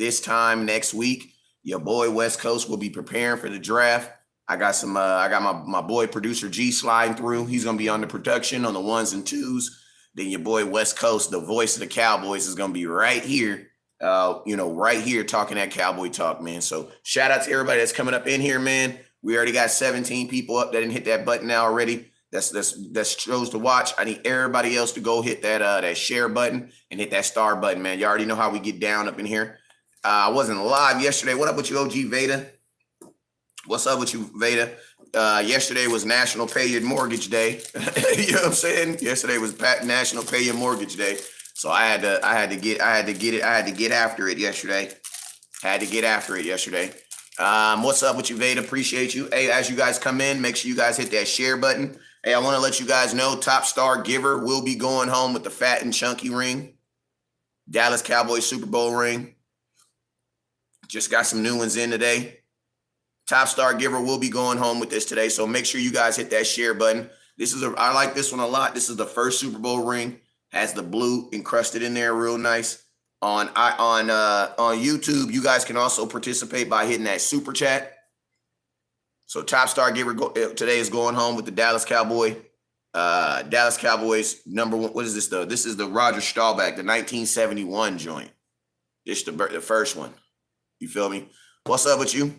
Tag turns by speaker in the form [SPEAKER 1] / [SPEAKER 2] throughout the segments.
[SPEAKER 1] this time next week. Your boy West Coast will be preparing for the draft. I got my boy producer G sliding through. He's gonna be on the production on the ones and twos. Then your boy West Coast, the voice of the Cowboys, is gonna be right here. Right here talking that Cowboy talk, man. So shout out to everybody that's coming up in here, man. We already got 17 people up that didn't hit that button now already. That's chose to watch. I need everybody else to go hit that share button and hit that star button, man. You already know how we get down up in here. I wasn't live yesterday. What up with you, OG Veda? What's up with you, Veda? Yesterday was National Pay Your Mortgage Day. You know what I'm saying? Yesterday was National Pay Your Mortgage Day. So I had to get after it yesterday. What's up with you, Veda? Appreciate you. Hey, as you guys come in, make sure you guys hit that share button. Hey, I want to let you guys know Top Star Giver will be going home with the fat and chunky ring. Dallas Cowboys Super Bowl ring. Just got some new ones in today. Top Star Giver will be going home with this today, so make sure you guys hit that share button. I like this one a lot. This is the first Super Bowl ring. Has the blue encrusted in there, real nice. On YouTube, you guys can also participate by hitting that super chat. So Top Star Giver today is going home with the Dallas Cowboys number one. What is this though? This is the Roger Staubach, the 1971 joint. This the first one. You feel me? What's up with you?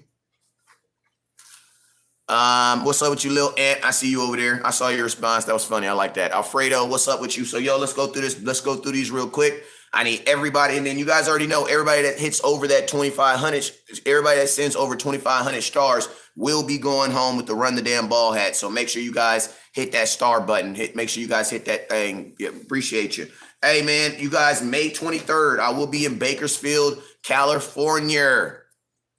[SPEAKER 1] What's up with you, Lil Ant? I see you over there. I saw your response. That was funny. I like that. Alfredo, what's up with you? So, let's go through this. Let's go through these real quick. I need everybody, and then you guys already know everybody that hits over that 2,500, everybody that sends over 2,500 stars will be going home with the Run the Damn Ball hat. So make sure you guys hit that star button. Make sure you guys hit that thing. Yeah, appreciate you. Hey, man, you guys, May 23rd, I will be in Bakersfield, California.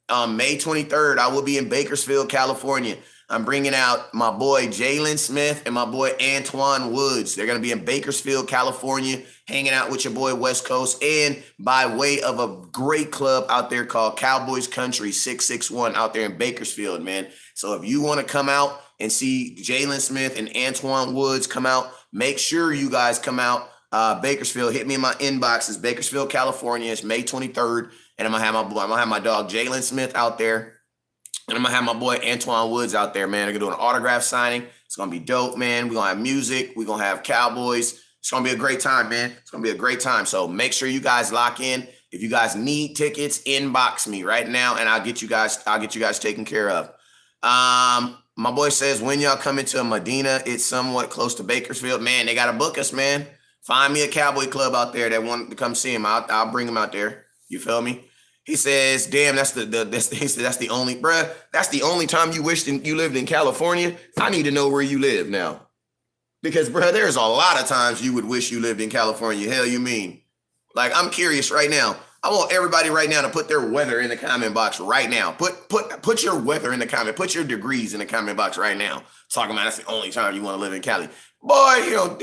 [SPEAKER 1] May 23rd, I will be in Bakersfield, California. I'm bringing out my boy Jalen Smith and my boy Antoine Woods. They're going to be in Bakersfield, California, hanging out with your boy West Coast, and by way of a great club out there called Cowboys Country 661 out there in Bakersfield, man. So if you want to come out and see Jalen Smith and Antoine Woods come out, make sure you guys come out. Bakersfield, hit me in my inbox. It's Bakersfield, California. It's May 23rd, and I'm gonna have my dog Jalen Smith out there. And I'm going to have my boy Antoine Woods out there, man. They're going to do an autograph signing. It's going to be dope, man. We're going to have music. We're going to have Cowboys. It's going to be a great time, man. It's going to be a great time. So make sure you guys lock in. If you guys need tickets, inbox me right now, and I'll get you guys taken care of. My boy says, when y'all come into Medina, it's somewhat close to Bakersfield. Man, they got to book us, man. Find me a Cowboy club out there that want to come see him. I'll bring him out there. You feel me? He says, damn, that's the only time you wished you lived in California. I need to know where you live now. Because, bruh, there's a lot of times you would wish you lived in California. Hell, you mean? Like, I'm curious right now. I want everybody right now to put their weather in the comment box right now. Put your weather in the comment. Put your degrees in the comment box right now. Talking about that's the only time you want to live in Cali. Boy,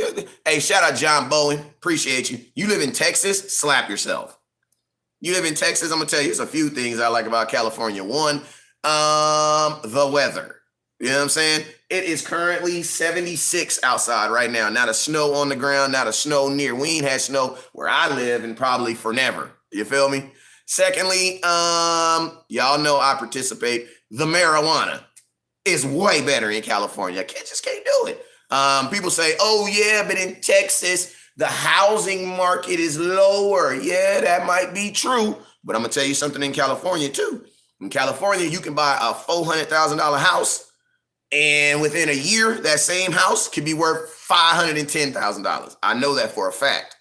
[SPEAKER 1] hey, shout out John Bowen. Appreciate you. You live in Texas? Slap yourself. You live in Texas, I'm going to tell you there's a few things I like about California. One, the weather. You know what I'm saying? It is currently 76 outside right now. Not a snow on the ground, not a snow near. We ain't had snow where I live and probably for never. You feel me? Secondly, y'all know I participate. The marijuana is way better in California. I just can't do it. People say, oh, yeah, but in Texas, the housing market is lower. Yeah, that might be true. But I'm going to tell you something in California, too. In California, you can buy a $400,000 house, and within a year, that same house could be worth $510,000. I know that for a fact.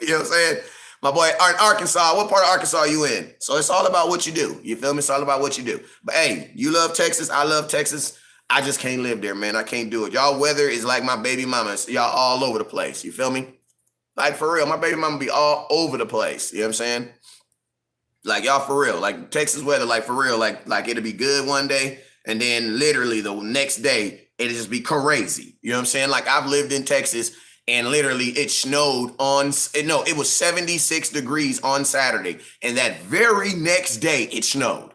[SPEAKER 1] You know what I'm saying? My boy, Arkansas, what part of Arkansas are you in? So it's all about what you do. You feel me? It's all about what you do. But, hey, you love Texas. I love Texas. I just can't live there, man. I can't do it. Y'all weather is like my baby mama. Y'all all over the place. You feel me? Like, for real, my baby mama be all over the place. You know what I'm saying? Like, y'all for real. Like, Texas weather, like, for real. Like it'll be good one day, and then literally the next day, it'll just be crazy. You know what I'm saying? Like, I've lived in Texas, and literally it snowed it was 76 degrees on Saturday, and that very next day, it snowed.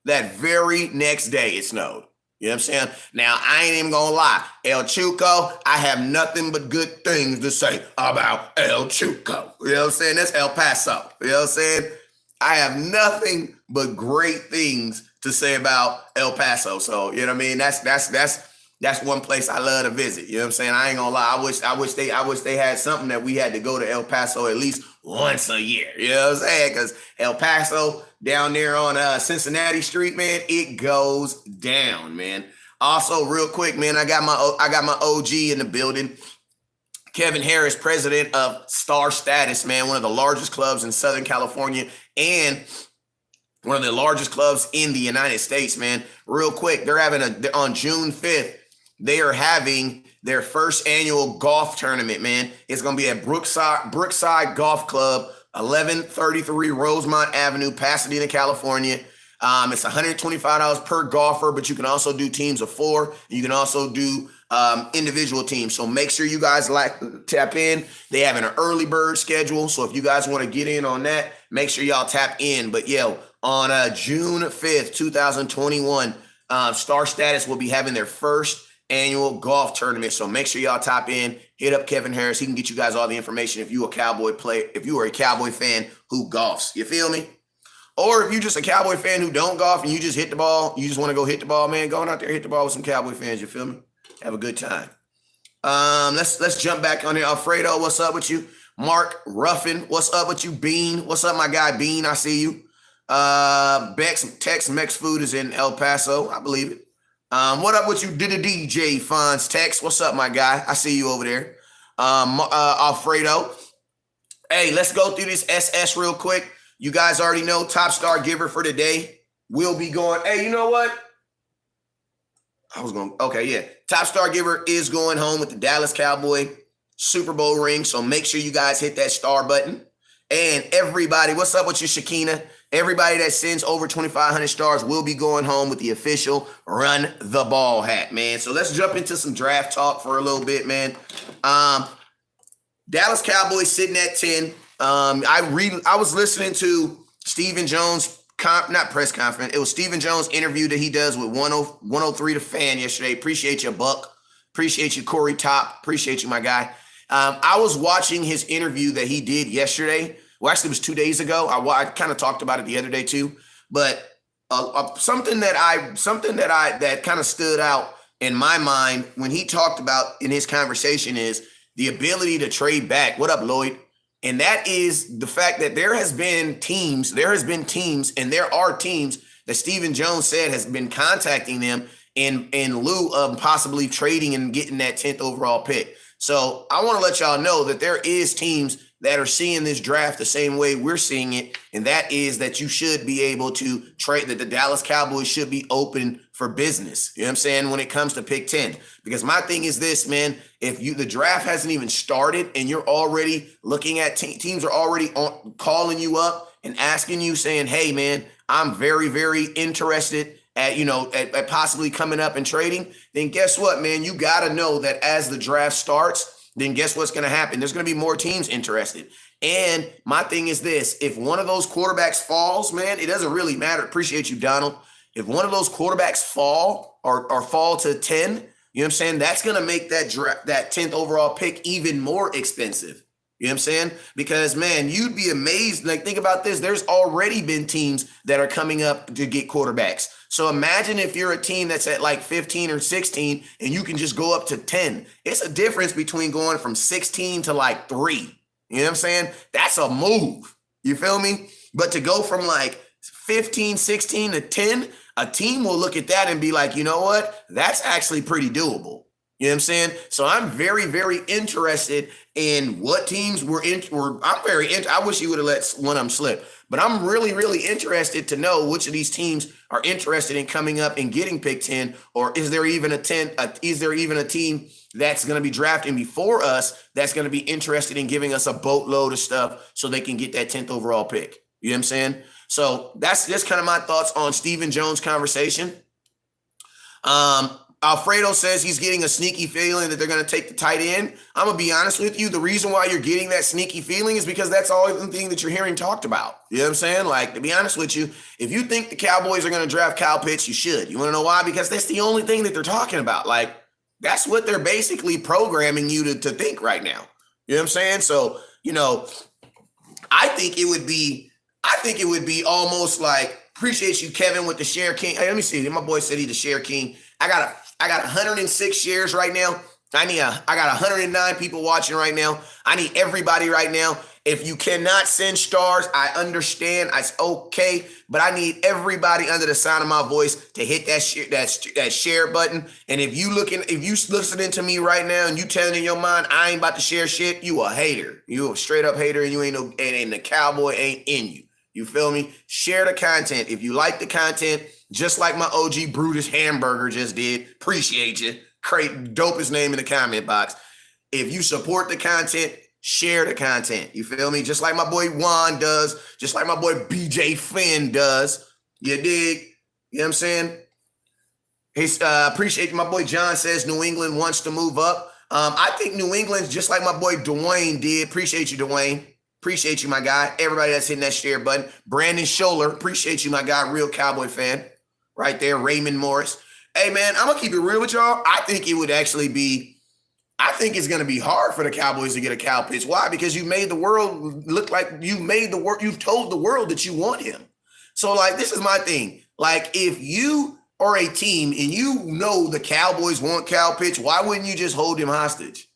[SPEAKER 1] That very next day, it snowed. You know what I'm saying? Now, I ain't even gonna lie. El Chuco, I have nothing but good things to say about El Chuco. You know what I'm saying? That's El Paso. You know what I'm saying? I have nothing but great things to say about El Paso. So, you know what I mean? That's one place I love to visit. You know what I'm saying? I ain't gonna lie. I wish they had something that we had to go to El Paso at least once a year. You know what I'm saying? Because El Paso down there on Cincinnati Street, man, it goes down, man. Also, real quick, man, I got my OG in the building. Kevin Harris, president of Star Status, man, one of the largest clubs in Southern California and one of the largest clubs in the United States, man. Real quick, they're having on June 5th, they are having their first annual golf tournament, man. It's going to be at Brookside Golf Club, 1133 Rosemont Avenue, Pasadena, California. It's $125 per golfer, but you can also do teams of 4. You can also do individual teams. So make sure you guys tap in. They have an early bird schedule. So if you guys want to get in on that, make sure y'all tap in. But on June 5th, 2021, Star Status will be having their first annual golf tournament. So make sure y'all tap in, hit up Kevin Harris. He can get you guys all the information if you are a Cowboy fan who golfs. You feel me? Or if you're just a Cowboy fan who don't golf and you just hit the ball, you just want to go hit the ball, man, go on out there, hit the ball with some Cowboy fans. You feel me? Have a good time. Let's jump back on there. Alfredo, what's up with you? Mark Ruffin, what's up with you? Bean, what's up, my guy? Bean, I see you. Tex-Mex food is in El Paso. I believe it. What up with you? Did a DJ Fonz Tex? What's up, my guy? I see you over there. Alfredo. Hey, let's go through this SS real quick. You guys already know top star giver for today will be going. Hey, you know what? Top star giver is going home with the Dallas Cowboy Super Bowl ring. So make sure you guys hit that star button. And everybody, what's up with you, Shakina? Everybody that sends over 2,500 stars will be going home with the official Run the Ball hat, man. So let's jump into some draft talk for a little bit, man. Dallas Cowboys sitting at 10. I was listening to Stephen Jones' not press conference. It was Stephen Jones' interview that he does with 103 The Fan yesterday. Appreciate you, Buck. Appreciate you, Corey Top. Appreciate you, my guy. I was watching his interview that he did yesterday. Well, actually, it was 2 days ago. I kind of talked about it the other day too. But something that kind of stood out in my mind when he talked about in his conversation is the ability to trade back. What up, Lloyd? And that is the fact that there has been teams, and there are teams that Stephen Jones said has been contacting them in lieu of possibly trading and getting that 10th overall pick. So I want to let y'all know that there is teams that are seeing this draft the same way we're seeing it, and that is that you should be able to trade, that the Dallas Cowboys should be open for business. You know what I'm saying? When it comes to pick 10. Because my thing is this, man, if the draft hasn't even started and you're already looking at teams are already calling you up and asking you saying, hey, man, I'm very, very interested at possibly coming up and trading, then guess what, man? You got to know that as the draft starts, then guess what's going to happen? There's going to be more teams interested. And my thing is this, if one of those quarterbacks falls, man, it doesn't really matter. Appreciate you, Donald. If one of those quarterbacks fall or fall to 10, you know what I'm saying? That's going to make that 10th overall pick even more expensive. You know what I'm saying? Because, man, you'd be amazed. Like, think about this. There's already been teams that are coming up to get quarterbacks. So imagine if you're a team that's at like 15 or 16 and you can just go up to 10. It's a difference between going from 16 to like 3. You know what I'm saying? That's a move. You feel me? But to go from like 15, 16 to 10, a team will look at that and be like, you know what? That's actually pretty doable. You know what I'm saying? So I'm very, very interested in what teams I wish you would have let one of them slip. But I'm really, really interested to know which of these teams are interested in coming up and getting picked 10, or is there even a team that's going to be drafting before us that's going to be interested in giving us a boatload of stuff so they can get that 10th overall pick? You know what I'm saying? So that's just kind of my thoughts on Stephen Jones' conversation. Alfredo says he's getting a sneaky feeling that they're going to take the tight end. I'm going to be honest with you. The reason why you're getting that sneaky feeling is because that's all the thing that you're hearing talked about. You know what I'm saying? Like, to be honest with you, if you think the Cowboys are going to draft Kyle Pitts, you should. You want to know why? Because that's the only thing that they're talking about. Like, that's what they're basically programming you to think right now. You know what I'm saying? So, I think it would be I think it would be almost like, appreciate you, Kevin, with the share king. Hey, let me see. My boy said he's the share king. I got 106 shares right now. I got 109 people watching right now. I need everybody right now. If you cannot send stars, I understand. It's okay, but I need everybody under the sound of my voice to hit that share button. And if you listening to me right now and you telling in your mind I ain't about to share shit, you a hater. You a straight up hater, and you and the cowboy ain't in you. You feel me? Share the content. If you like the content, just like my OG Brutus Hamburger just did, appreciate you. Dopest name in the comment box. If you support the content, share the content. You feel me? Just like my boy Juan does, just like my boy BJ Finn does. You dig? You know what I'm saying? Appreciate you. My boy John says New England wants to move up. I think New England's just like my boy Dwayne did. Appreciate you, Dwayne. Appreciate you, my guy. Everybody that's hitting that share button. Brandon Scholler, appreciate you, my guy. Real Cowboy fan. Right there. Raymond Morris. Hey, man, I'm going to keep it real with y'all. I think it's going to be hard for the Cowboys to get a Cal Pitts. Why? Because you made the world look like you've told the world that you want him. So, like, this is my thing. Like, if you are a team and you know the Cowboys want Cal Pitts, why wouldn't you just hold him hostage?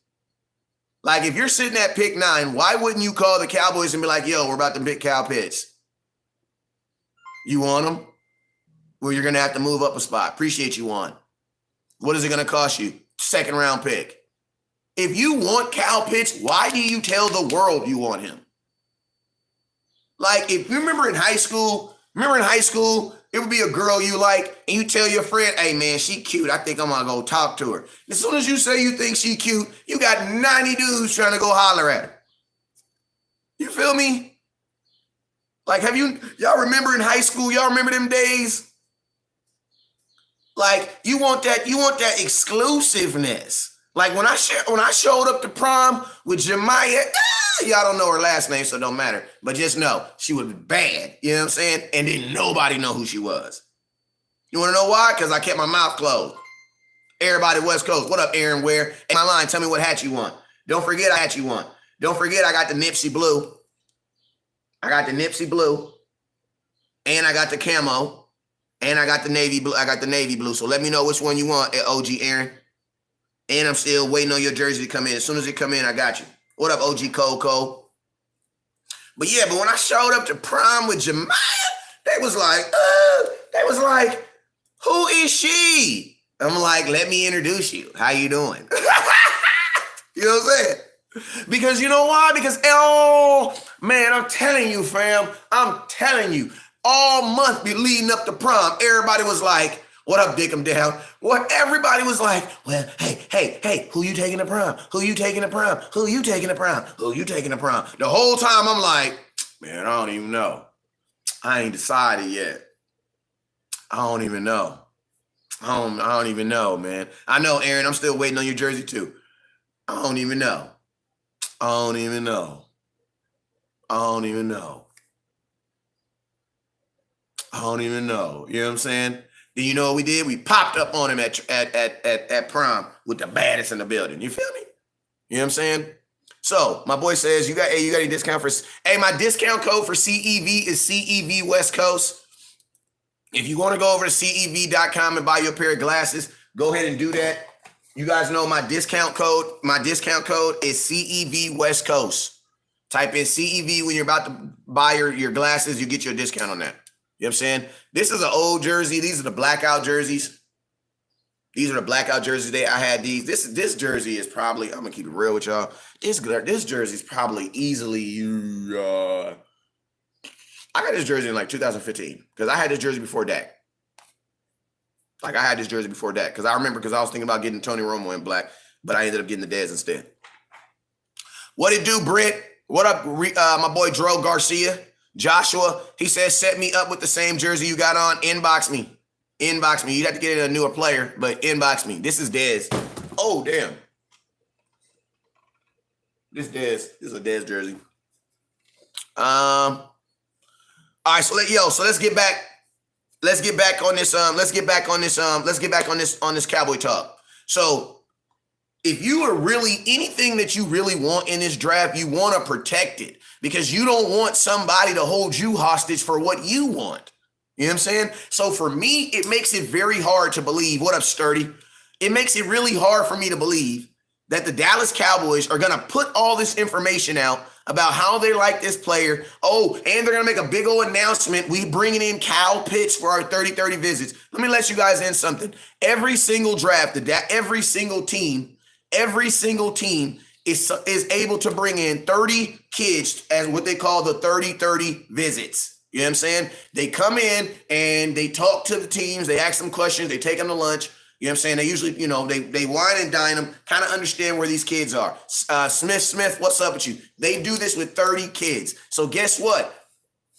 [SPEAKER 1] Like, if you're sitting at pick 9, why wouldn't you call the Cowboys and be like, yo, we're about to pick Cal Pitts? You want him? Well, you're going to have to move up a spot. Appreciate you, Juan. What is it going to cost you? 2nd round pick. If you want Cal Pitts, why do you tell the world you want him? Like, if you remember in high school, it would be a girl you like, and you tell your friend, hey, man, she cute. I think I'm going to go talk to her. As soon as you say you think she cute, you got 90 dudes trying to go holler at her. You feel me? Like, y'all remember in high school, y'all remember them days? Like, you want that exclusiveness. Like, when I showed up to prom with Jemiah, y'all don't know her last name, so it don't matter. But just know, she was bad, you know what I'm saying? And didn't nobody know who she was. You want to know why? Because I kept my mouth closed. Everybody West Coast, what up, Aaron Ware? In my line, tell me what hat you want. Don't forget I got the Nipsey blue. I got the Nipsey blue. And I got the camo. And I got the navy blue. So let me know which one you want, OG Aaron. And I'm still waiting on your jersey to come in. As soon as it come in, I got you. What up, OG Coco? But when I showed up to prom with Jemiah, they was like, who is she? I'm like, let me introduce you. How you doing? You know what I'm saying? Because you know why? Because, oh, man, I'm telling you, fam. I'm telling you. All month be leading up to prom, everybody was like, what up, dick 'em down? What? Everybody was like, well, hey, who you taking to prom? Who you taking to prom? Who you taking to prom? Who you taking to prom? The whole time I'm like, man, I don't even know. I ain't decided yet. I don't even know. I don't even know, man. I know, Aaron, I'm still waiting on your jersey too. I don't even know. I don't even know. I don't even know. I don't even know. You know what I'm saying? Then you know what we did? We popped up on him at prom with the baddest in the building. You feel me? You know what I'm saying? So my boy says, you got a discount for, my discount code for CEV is CEV West Coast. If you want to go over to CEV.com and buy your pair of glasses, go ahead and do that. You guys know my discount code. My discount code is CEV West Coast. Type in CEV when you're about to buy your glasses. You get your discount on that. You know what I'm saying? This is an old jersey. These are the blackout jerseys. These are the blackout jerseys. I had these. This jersey is probably, I'm going to keep it real with y'all. This jersey is probably easily, I got this jersey in like 2015 because I had this jersey before Dak. Like I had this jersey before Dak because I remember because I was thinking about getting Tony Romo in black, but I ended up getting the Dez instead. What it do, Brent? What up, my boy Dro Garcia? Joshua, he says, set me up with the same jersey you got on. Inbox me. Inbox me. You'd have to get a newer player, but inbox me. This is Dez. Oh, damn. This is a Dez jersey. All right, so let's get back. Let's get back on this Cowboy talk. So if you are really anything that you really want in this draft, you want to protect it. because you don't want somebody to hold you hostage for what you want. You know what I'm saying? So for me, it makes it very hard to believe. What up, Sturdy? It makes it really hard for me to believe that the Dallas Cowboys are going to put all this information out about how they like this player. Oh, and they're going to make a big old announcement. We bringing in Kyle Pitts for our 30-30 visits. Let me let you guys in something. Every single draft, every single team is able to bring in 30 kids as what they call the 30-30 visits. You know what I'm saying? They come in and they talk to the teams. They ask them questions. They take them to lunch. You know what I'm saying? They usually, they wine and dine them, kind of understand where these kids are. Smith, what's up with you? They do this with 30 kids. So guess what?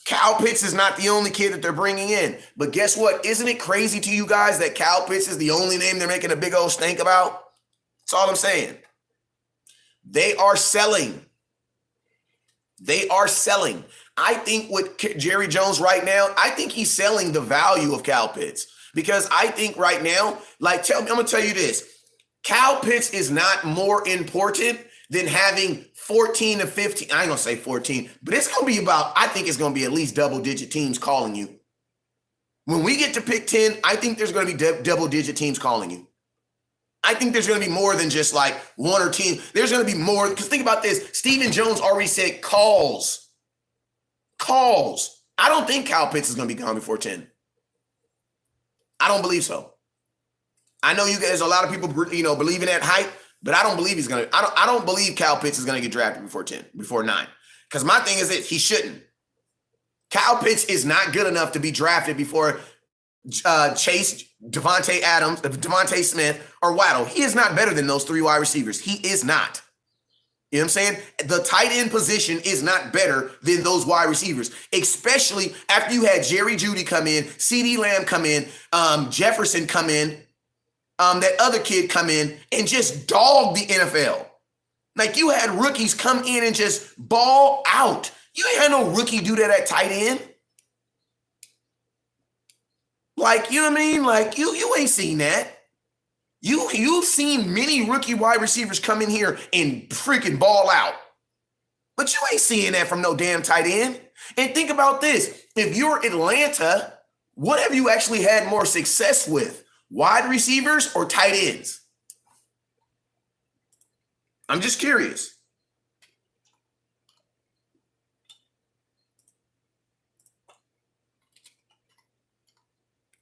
[SPEAKER 1] Kyle Pitts is not the only kid that they're bringing in. But guess what? Isn't it crazy to you guys that Kyle Pitts is the only name they're making a big old stink about? That's all I'm saying. They are selling. I think with Jerry Jones right now, I think he's selling the value of Kyle Pitts. Because I think right now, I'm going to tell you this. Kyle Pitts is not more important than having 14 to 15. I ain't going to say 14, but it's going to be I think it's going to be at least double-digit teams calling you. When we get to pick 10, I think there's going to be double-digit teams calling you. I think there's going to be more than just like one or two. There's going to be more. Because think about this. Stephen Jones already said calls. I don't think Kyle Pitts is going to be gone before 10. I don't believe so. I know you guys, a lot of people, believe in that hype, but I don't believe he's going to. I don't believe Kyle Pitts is going to get drafted before 10, before 9. Because my thing is this, he shouldn't. Kyle Pitts is not good enough to be drafted before Chase, Devontae Smith, or Waddle. He is not better than those 3 wide receivers. He is not. You know what I'm saying? The tight end position is not better than those wide receivers, especially after you had Jerry Jeudy come in, CeeDee Lamb come in, Jefferson come in, that other kid come in and just dog the NFL. Like you had rookies come in and just ball out. You ain't had no rookie do that at tight end. Like, you know what I mean? Like you ain't seen that. You've seen many rookie wide receivers come in here and freaking ball out. But you ain't seeing that from no damn tight end. And think about this. If you're Atlanta, what have you actually had more success with? Wide receivers or tight ends? I'm just curious.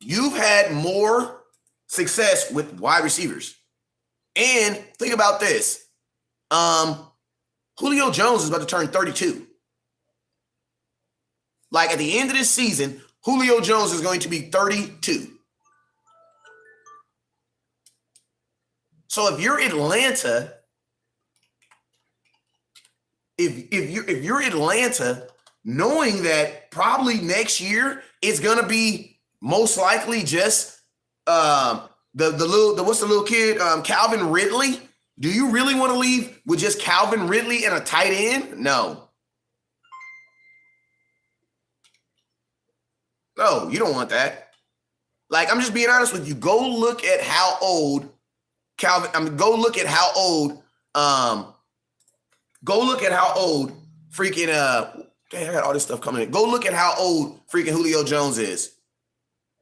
[SPEAKER 1] You've had more success with wide receivers. And think about this. Julio Jones is about to turn 32. Like at the end of this season, Julio Jones is going to be 32. So if you're Atlanta, if you're Atlanta, knowing that probably next year it's gonna be most likely just what's the little kid? Calvin Ridley. Do you really want to leave with just Calvin Ridley and a tight end? No. No, you don't want that. Like, I'm just being honest with you. Go look at how old freaking I got all this stuff coming in. Go look at how old freaking Julio Jones is.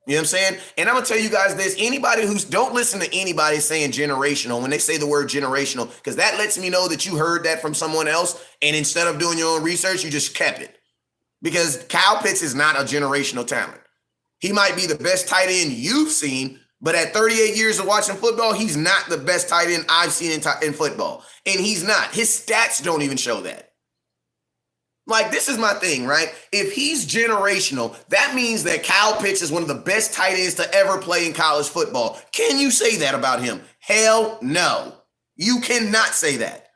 [SPEAKER 1] You know what I'm saying? And I'm going to tell you guys this. Anybody don't listen to anybody saying generational when they say the word generational, because that lets me know that you heard that from someone else. And instead of doing your own research, you just kept it. Because Kyle Pitts is not a generational talent. He might be the best tight end you've seen, but at 38 years of watching football, he's not the best tight end I've seen in football. And he's not. His stats don't even show that. Like, this is my thing, right? If he's generational, that means that Kyle Pitts is one of the best tight ends to ever play in college football. Can you say that about him? Hell no. You cannot say that.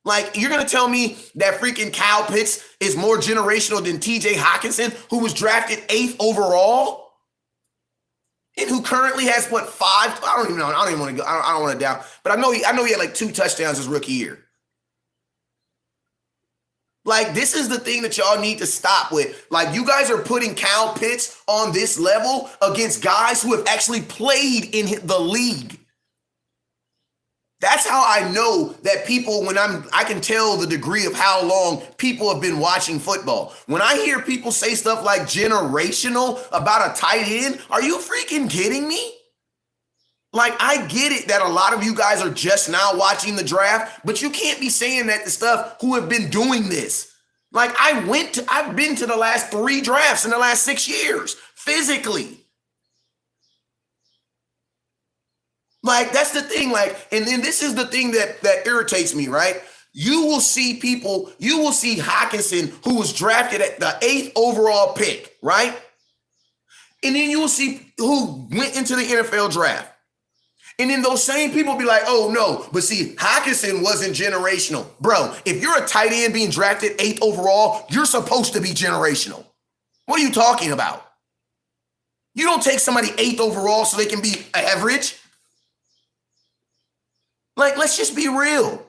[SPEAKER 1] Like, you're going to tell me that freaking Kyle Pitts is more generational than TJ Hawkinson, who was drafted 8th overall? And who currently has, 5? I don't even know. I don't even want to go. I don't want to doubt. But I know he had like 2 touchdowns his rookie year. Like, this is the thing that y'all need to stop with. Like, you guys are putting Kyle Pitts on this level against guys who have actually played in the league. That's how I know that people, I can tell the degree of how long people have been watching football. When I hear people say stuff like generational about a tight end, are you freaking kidding me? Like, I get it that a lot of you guys are just now watching the draft, but you can't be saying that to stuff who have been doing this. Like, I've been to the last 3 drafts in the last 6 years, physically. Like, that's the thing. Like, and then this is the thing that irritates me, right? You will see Hockenson, who was drafted at the 8th overall pick, right? And then you will see who went into the NFL draft. And then those same people be like, oh no, but see, Hockenson wasn't generational. Bro, if you're a tight end being drafted 8th overall, you're supposed to be generational. What are you talking about? You don't take somebody 8th overall so they can be average. Like, let's just be real.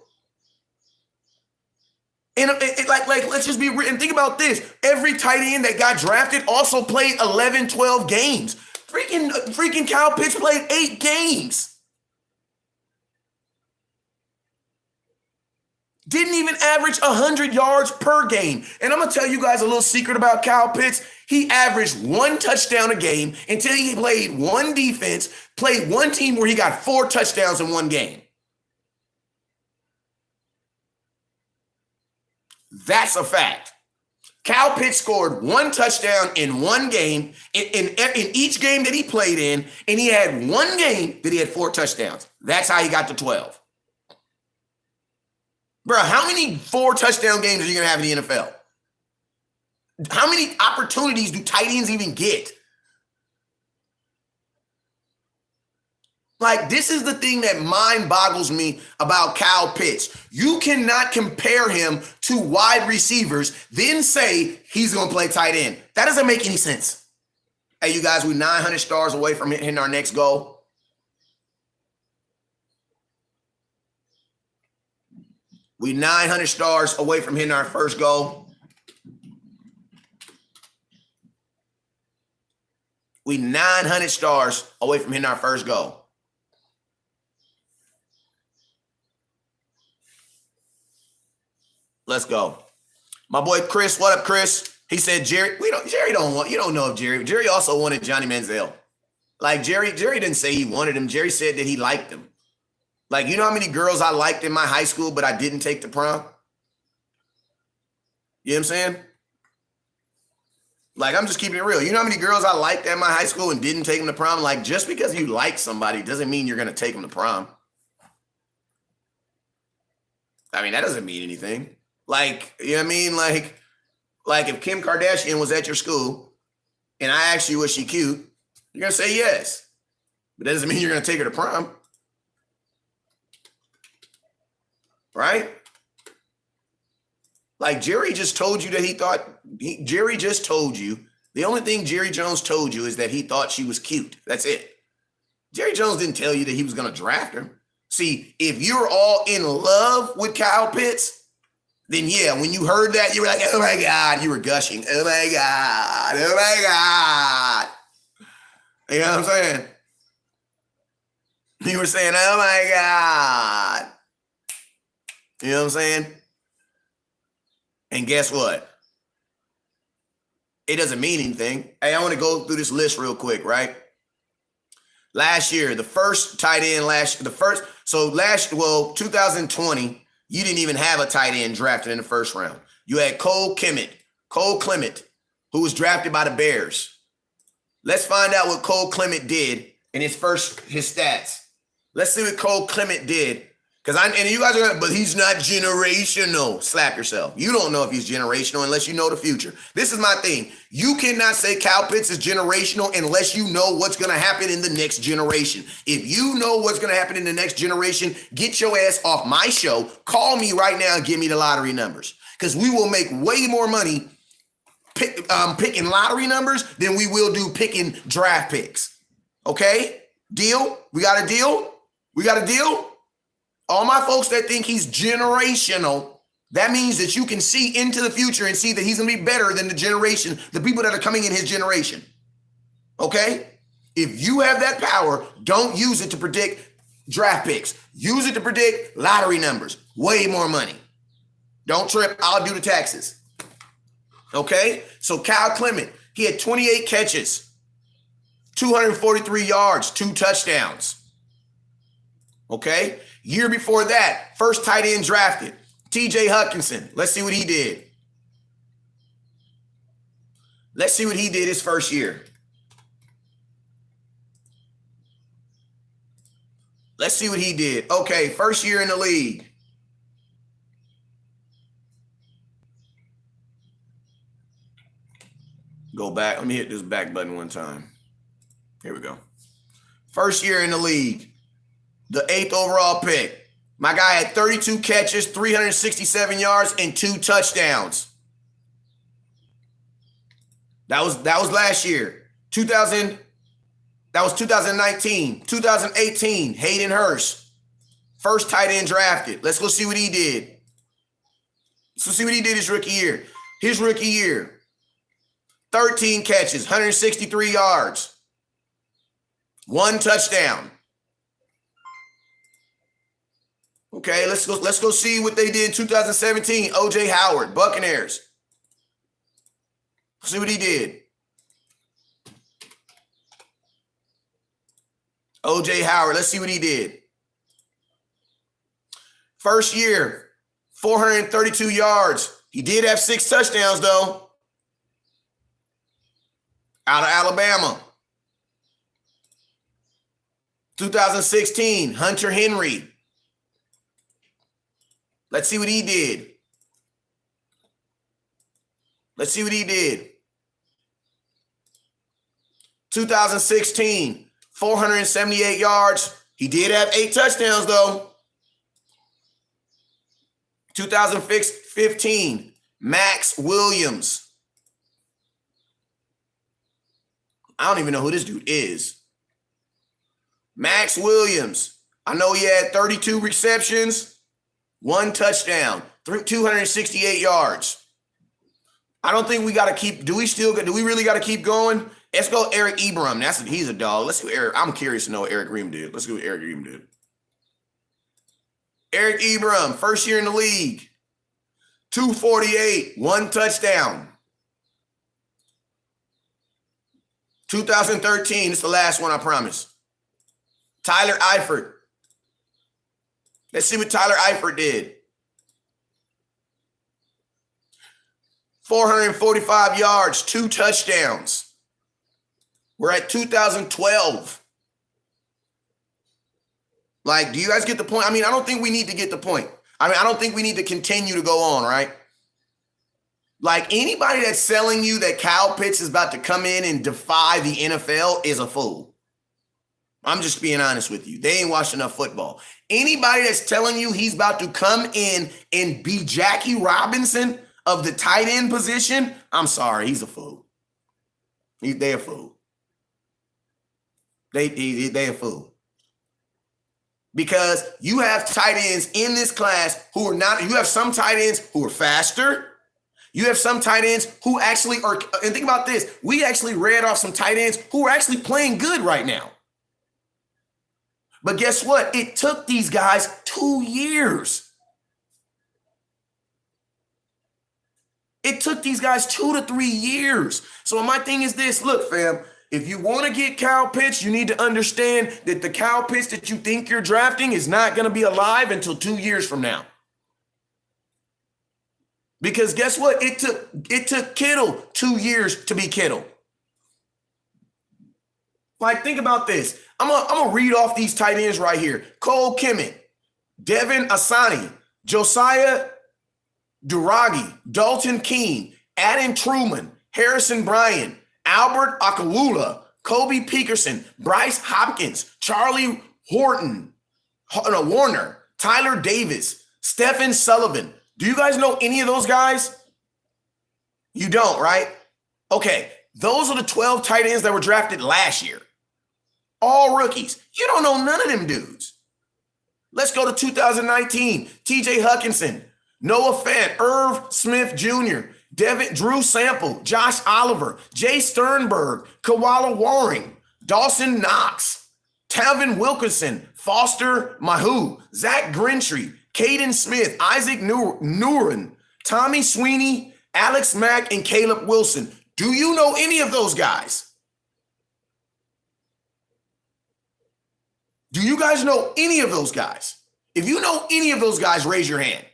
[SPEAKER 1] And let's just be real. And think about this. Every tight end that got drafted also played 11, 12 games. Freaking Kyle Pitts played 8 games. Didn't even average 100 yards per game. And I'm going to tell you guys a little secret about Kyle Pitts. He averaged 1 touchdown a game until he played 1 defense, played 1 team where he got 4 touchdowns in 1 game. That's a fact. Kyle Pitts scored 1 touchdown in 1 game in each game that he played in, and he had 1 game that he had 4 touchdowns. That's how he got to 12. Bro, how many 4 touchdown games are you going to have in the NFL? How many opportunities do tight ends even get? Like, this is the thing that mind boggles me about Kyle Pitts. You cannot compare him to wide receivers, then say he's going to play tight end. That doesn't make any sense. Hey, you guys, we're 900 stars away from hitting our next goal. We're 900 stars away from hitting our first goal. We're 900 stars away from hitting our first goal. Let's go. My boy Chris, what up, Chris? He said, Jerry don't know if Jerry also wanted Johnny Manziel. Like, Jerry didn't say he wanted him. Jerry said that he liked him. Like, you know how many girls I liked in my high school, but I didn't take to prom? You know what I'm saying? Like, I'm just keeping it real. You know how many girls I liked at my high school and didn't take them to prom? Like, just because you like somebody doesn't mean you're going to take them to prom. I mean, that doesn't mean anything. Like, you know what I mean? Like if Kim Kardashian was at your school and I asked you, was she cute? You're going to say yes. But that doesn't mean you're going to take her to prom. Right? Like, Jerry just told you that Jerry just told you, the only thing Jerry Jones told you is that he thought she was cute. That's it. Jerry Jones didn't tell you that he was going to draft her. See, if you're all in love with Kyle Pitts, then yeah, when you heard that, you were like, oh my God, you were gushing. Oh my God, oh my God. You know what I'm saying? You were saying, oh my God. You know what I'm saying? And guess what? It doesn't mean anything. Hey, I want to go through this list real quick, right? Last year, the first tight end 2020, you didn't even have a tight end drafted in the first round. You had Cole Kmet, who was drafted by the Bears. Let's find out what Cole Kmet did in his stats. Let's see what Cole Kmet did. And you guys are like, but he's not generational. Slap yourself. You don't know if he's generational unless you know the future. This is my thing. You cannot say Kyle Pitts is generational unless you know what's going to happen in the next generation. If you know what's going to happen in the next generation, get your ass off my show. Call me right now and give me the lottery numbers. Because we will make way more money picking lottery numbers than we will do picking draft picks. Okay? Deal? We got a deal? We got a deal? All my folks that think he's generational, that means that you can see into the future and see that he's going to be better than the people that are coming in his generation. Okay? If you have that power, don't use it to predict draft picks. Use it to predict lottery numbers. Way more money. Don't trip. I'll do the taxes. Okay? So Kyle Clement, he had 28 catches, 243 yards, 2 touchdowns. Okay? Year before that, first tight end drafted, TJ Hutchinson. Let's see what he did. Let's see what he did his first year. Let's see what he did. Okay, first year in the league. Go back. Let me hit this back button one time. Here we go. First year in the league. The 8th overall pick. My guy had 32 catches, 367 yards, and 2 touchdowns. That was last year. That was 2019. 2018, Hayden Hurst. First tight end drafted. Let's go see what he did. Let's see what he did his rookie year. His rookie year, 13 catches, 163 yards, 1 touchdown. Okay, let's go see what they did in 2017. O.J. Howard, Buccaneers. See what he did. O.J. Howard, let's see what he did. First year, 432 yards. He did have 6 touchdowns, though. Out of Alabama. 2016, Hunter Henry. Let's see what he did. Let's see what he did. 2016, 478 yards. He did have 8 touchdowns, though. 2015, Max Williams. I don't even know who this dude is. Max Williams. I know he had 32 receptions, 1 touchdown, 268 yards. I don't think we got to keep. Do we really got to keep going? Let's go Eric Ebram. He's a dog. Let's see what Eric. I'm curious to know what Eric Ream did. Let's see what Eric Ream did. Eric Ebram, first year in the league. 248, 1 touchdown. 2013, it's the last one, I promise. Tyler Eifert. Let's see what Tyler Eifert did. 445 yards, 2 touchdowns. We're at 2012. Like, do you guys get the point? I mean, I don't think we need to get the point. I don't think we need to continue to go on, right? Like, anybody that's selling you that Kyle Pitts is about to come in and defy the NFL is a fool. I'm just being honest with you. They ain't watched enough football. Anybody that's telling you he's about to come in and be Jackie Robinson of the tight end position, I'm sorry, he's a fool. They a fool. They a fool. Because you have tight ends in this class who are not, you have some tight ends who are faster. You have some tight ends who actually are, and think about this, we actually read off some tight ends who are actually playing good right now. But guess what? It took these guys 2 years. It took these guys 2 to 3 years. So my thing is this, look, fam, if you want to get Kyle Pitts, you need to understand that the Kyle Pitts that you think you're drafting is not going to be alive until 2 years from now. Because guess what? It took Kittle 2 years to be Kittle. Like, think about this. I'm gonna read off these tight ends right here. Cole Kemet, Devin Asani, Josiah Duragi, Dalton Keene, Adam Truman, Harrison Bryant, Albert Akawula, Kobe Peterson, Bryce Hopkins, Charlie Warner, Tyler Davis, Stephen Sullivan. Do you guys know any of those guys? You don't, right? Okay, those are the 12 tight ends that were drafted last year. All rookies. You don't know none of them dudes. Let's go to 2019. TJ Hutchinson, Noah Fant, Irv Smith Jr., Drew Sample, Josh Oliver, Jay Sternberg, Koala Waring, Dawson Knox, Tavin Wilkerson, Foster Mahu, Zach Gentry, Caden Smith, Isaac Nuren, Tommy Sweeney, Alex Mack, and Caleb Wilson. Do you know any of those guys? Do you guys know any of those guys? If you know any of those guys, raise your hand.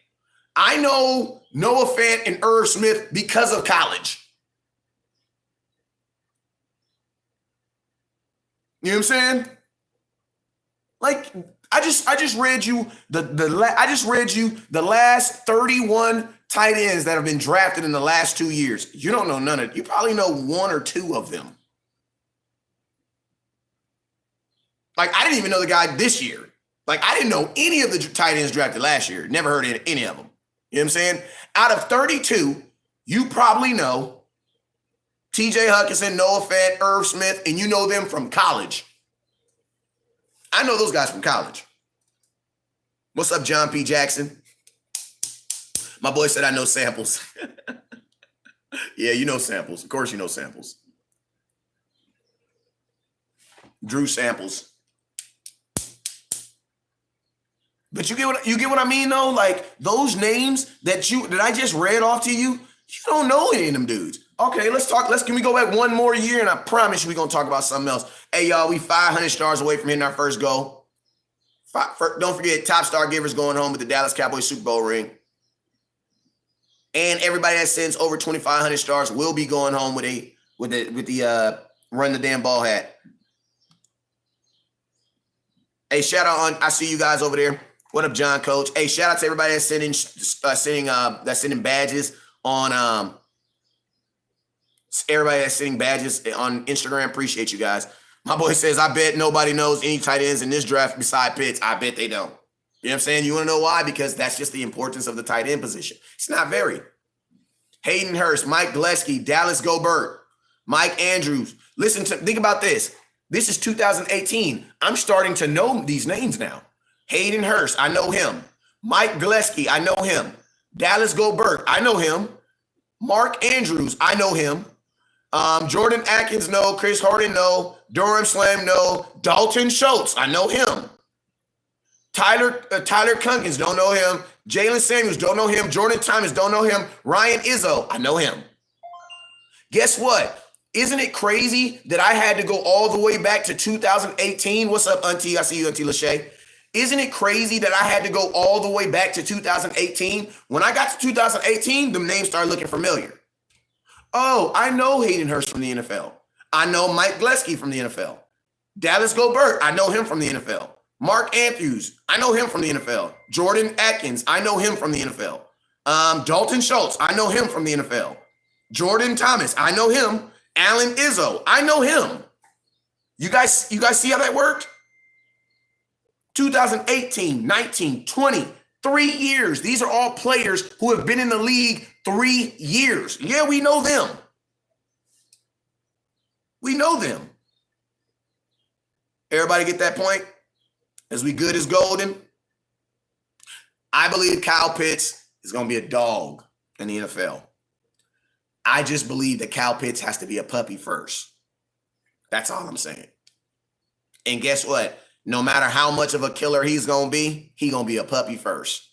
[SPEAKER 1] I know Noah Fant and Irv Smith because of college. You know what I'm saying? Like, I just read you the last 31 tight ends that have been drafted in the last 2 years. You don't know none of it. You probably know one or two of them. Like, I didn't even know the guy this year. Like, I didn't know any of the tight ends drafted last year. Never heard of any of them. You know what I'm saying? Out of 32, you probably know TJ Hutchinson, Noah Fant, Irv Smith, and you know them from college. I know those guys from college. What's up, John P. Jackson? My boy said I know Samples. Yeah, you know Samples. Of course you know Samples. Drew Samples. But you get what I mean though? Like those names that I just read off to you, you don't know any of them dudes. Okay, can we go back one more year and I promise you we're gonna talk about something else. Hey y'all, we 500 stars away from hitting our first goal. Don't forget, top star givers going home with the Dallas Cowboys Super Bowl ring. And everybody that sends over 2,500 stars will be going home with the run the damn ball hat. Hey, shout out I see you guys over there. What up, John Coach? Hey, shout out to everybody that's sending badges on everybody that's sending badges on Instagram. Appreciate you guys. My boy says, I bet nobody knows any tight ends in this draft beside Pitts. I bet they don't. You know what I'm saying? You want to know why? Because that's just the importance of the tight end position. It's not very. Hayden Hurst, Mike Gillespie, Dallas Gobert, Mike Andrews. Think about this. This is 2018. I'm starting to know these names now. Hayden Hurst, I know him. Mike Gillespie, I know him. Dallas Gobert, I know him. Mark Andrews, I know him. Jordan Atkins, no. Chris Harden, no. Durham Slam, no. Dalton Schultz, I know him. Tyler Cunkins, don't know him. Jalen Samuels, don't know him. Jordan Thomas, don't know him. Ryan Izzo, I know him. Guess what? Isn't it crazy that I had to go all the way back to 2018? What's up, Auntie? I see you, Auntie Lachey. Isn't it crazy that I had to go all the way back to 2018? When I got to 2018, the names started looking familiar. Oh, I know Hayden Hurst from the NFL. I know Mike Gillespie from the NFL. Dallas Gobert, I know him from the NFL. Mark Andrews, I know him from the NFL. Jordan Atkins, I know him from the NFL. Dalton Schultz, I know him from the NFL. Jordan Thomas, I know him. Alan Izzo, I know him. You guys see how that worked? 2018, 19, 20, 3 years. These are all players who have been in the league 3 years. Yeah, we know them. We know them. Everybody get that point? As we good as golden? I believe Kyle Pitts is going to be a dog in the NFL. I just believe that Kyle Pitts has to be a puppy first. That's all I'm saying. And guess what? No matter how much of a killer he's going to be a puppy first.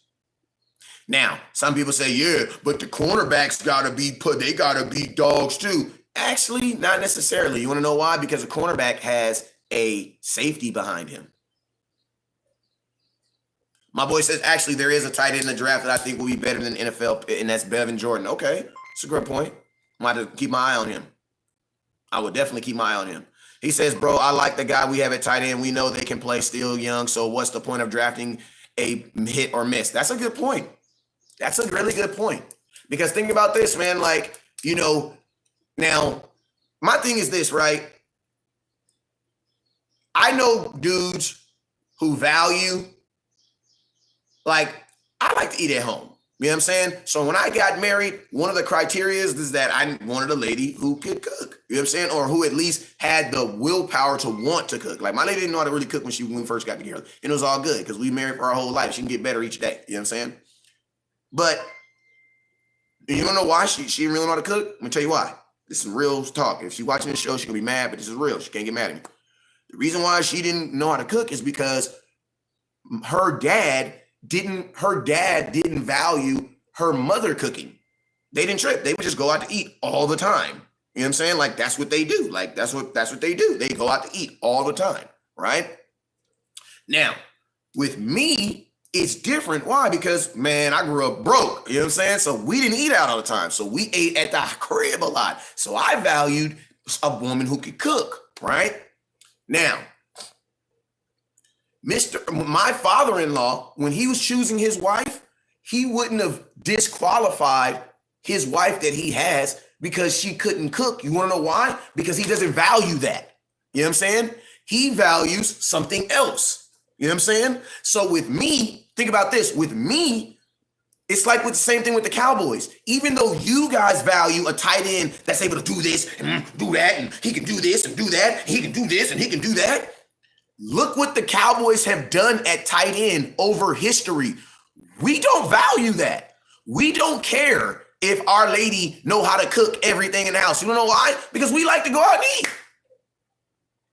[SPEAKER 1] Now, some people say, yeah, but the cornerbacks they got to be dogs too. Actually, not necessarily. You want to know why? Because a cornerback has a safety behind him. My boy says, actually, there is a tight end in the draft that I think will be better than NFL, and that's Bevan Jordan. Okay, that's a great point. I'm going to have to keep my eye on him. I would definitely keep my eye on him. He says, bro, I like the guy we have at tight end. We know they can play still young, so what's the point of drafting a hit or miss? That's a good point. That's a really good point. Because think about this, man. Like, now, my thing is this, right? I know dudes who value, like, I like to eat at home. You know what I'm saying? So when I got married, one of the criteria is that I wanted a lady who could cook. You know what I'm saying? Or who at least had the willpower to want to cook. Like my lady didn't know how to really cook when we first got together. And it was all good because we married for our whole life. She can get better each day. You know what I'm saying? But you don't know why she didn't really know how to cook? I'm going to tell you why. This is real talk. If she's watching this show, she's going to be mad, but this is real. She can't get mad at me. The reason why she didn't know how to cook is because her dad didn't value her mother cooking. They didn't trip. They would just go out to eat all the time. You know what I'm saying? Like, that's what they do. Like, that's what they do. They go out to eat all the time, right? Now, with me, it's different. Why? Because, man, I grew up broke. You know what I'm saying? So we didn't eat out all the time. So we ate at the crib a lot. So I valued a woman who could cook, right? Now, my father-in-law, when he was choosing his wife, he wouldn't have disqualified his wife that he has because she couldn't cook. You want to know why? Because he doesn't value that. You know what I'm saying? He values something else. You know what I'm saying? So with me, think about this. With me, it's like with the same thing with the Cowboys. Even though you guys value a tight end that's able to do this and do that, and he can do this and do that, and he can do this and he can do that. Look what the Cowboys have done at tight end over history. We don't value that. We don't care if our lady know how to cook everything in the house. You know why? Because we like to go out and eat.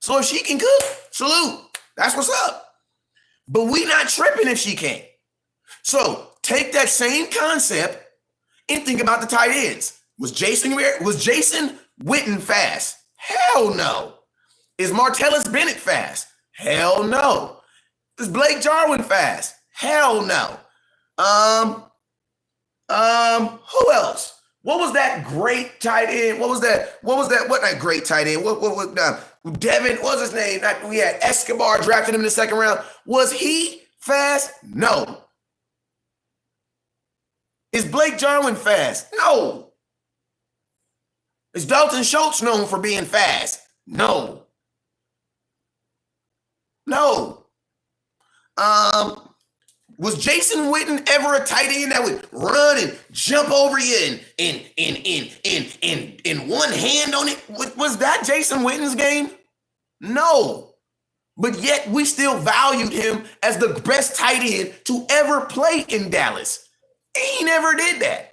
[SPEAKER 1] So if she can cook, salute. That's what's up. But we not tripping if she can't. So take that same concept and think about the tight ends. Was Jason Witten fast? Hell no. Is Martellus Bennett fast? Hell no. Is Blake Jarwin fast? Hell no. Who else? What was that great tight end? What that great tight end? Devin, what's his name? We had Escobar, drafted him in the second round. Was he fast? No. Is Blake Jarwin fast? No. Is Dalton Schultz known for being fast? No. No. Was Jason Witten ever a tight end that would run and jump over you and one hand on it? Was that Jason Witten's game? No. But yet we still valued him as the best tight end to ever play in Dallas. He never did that.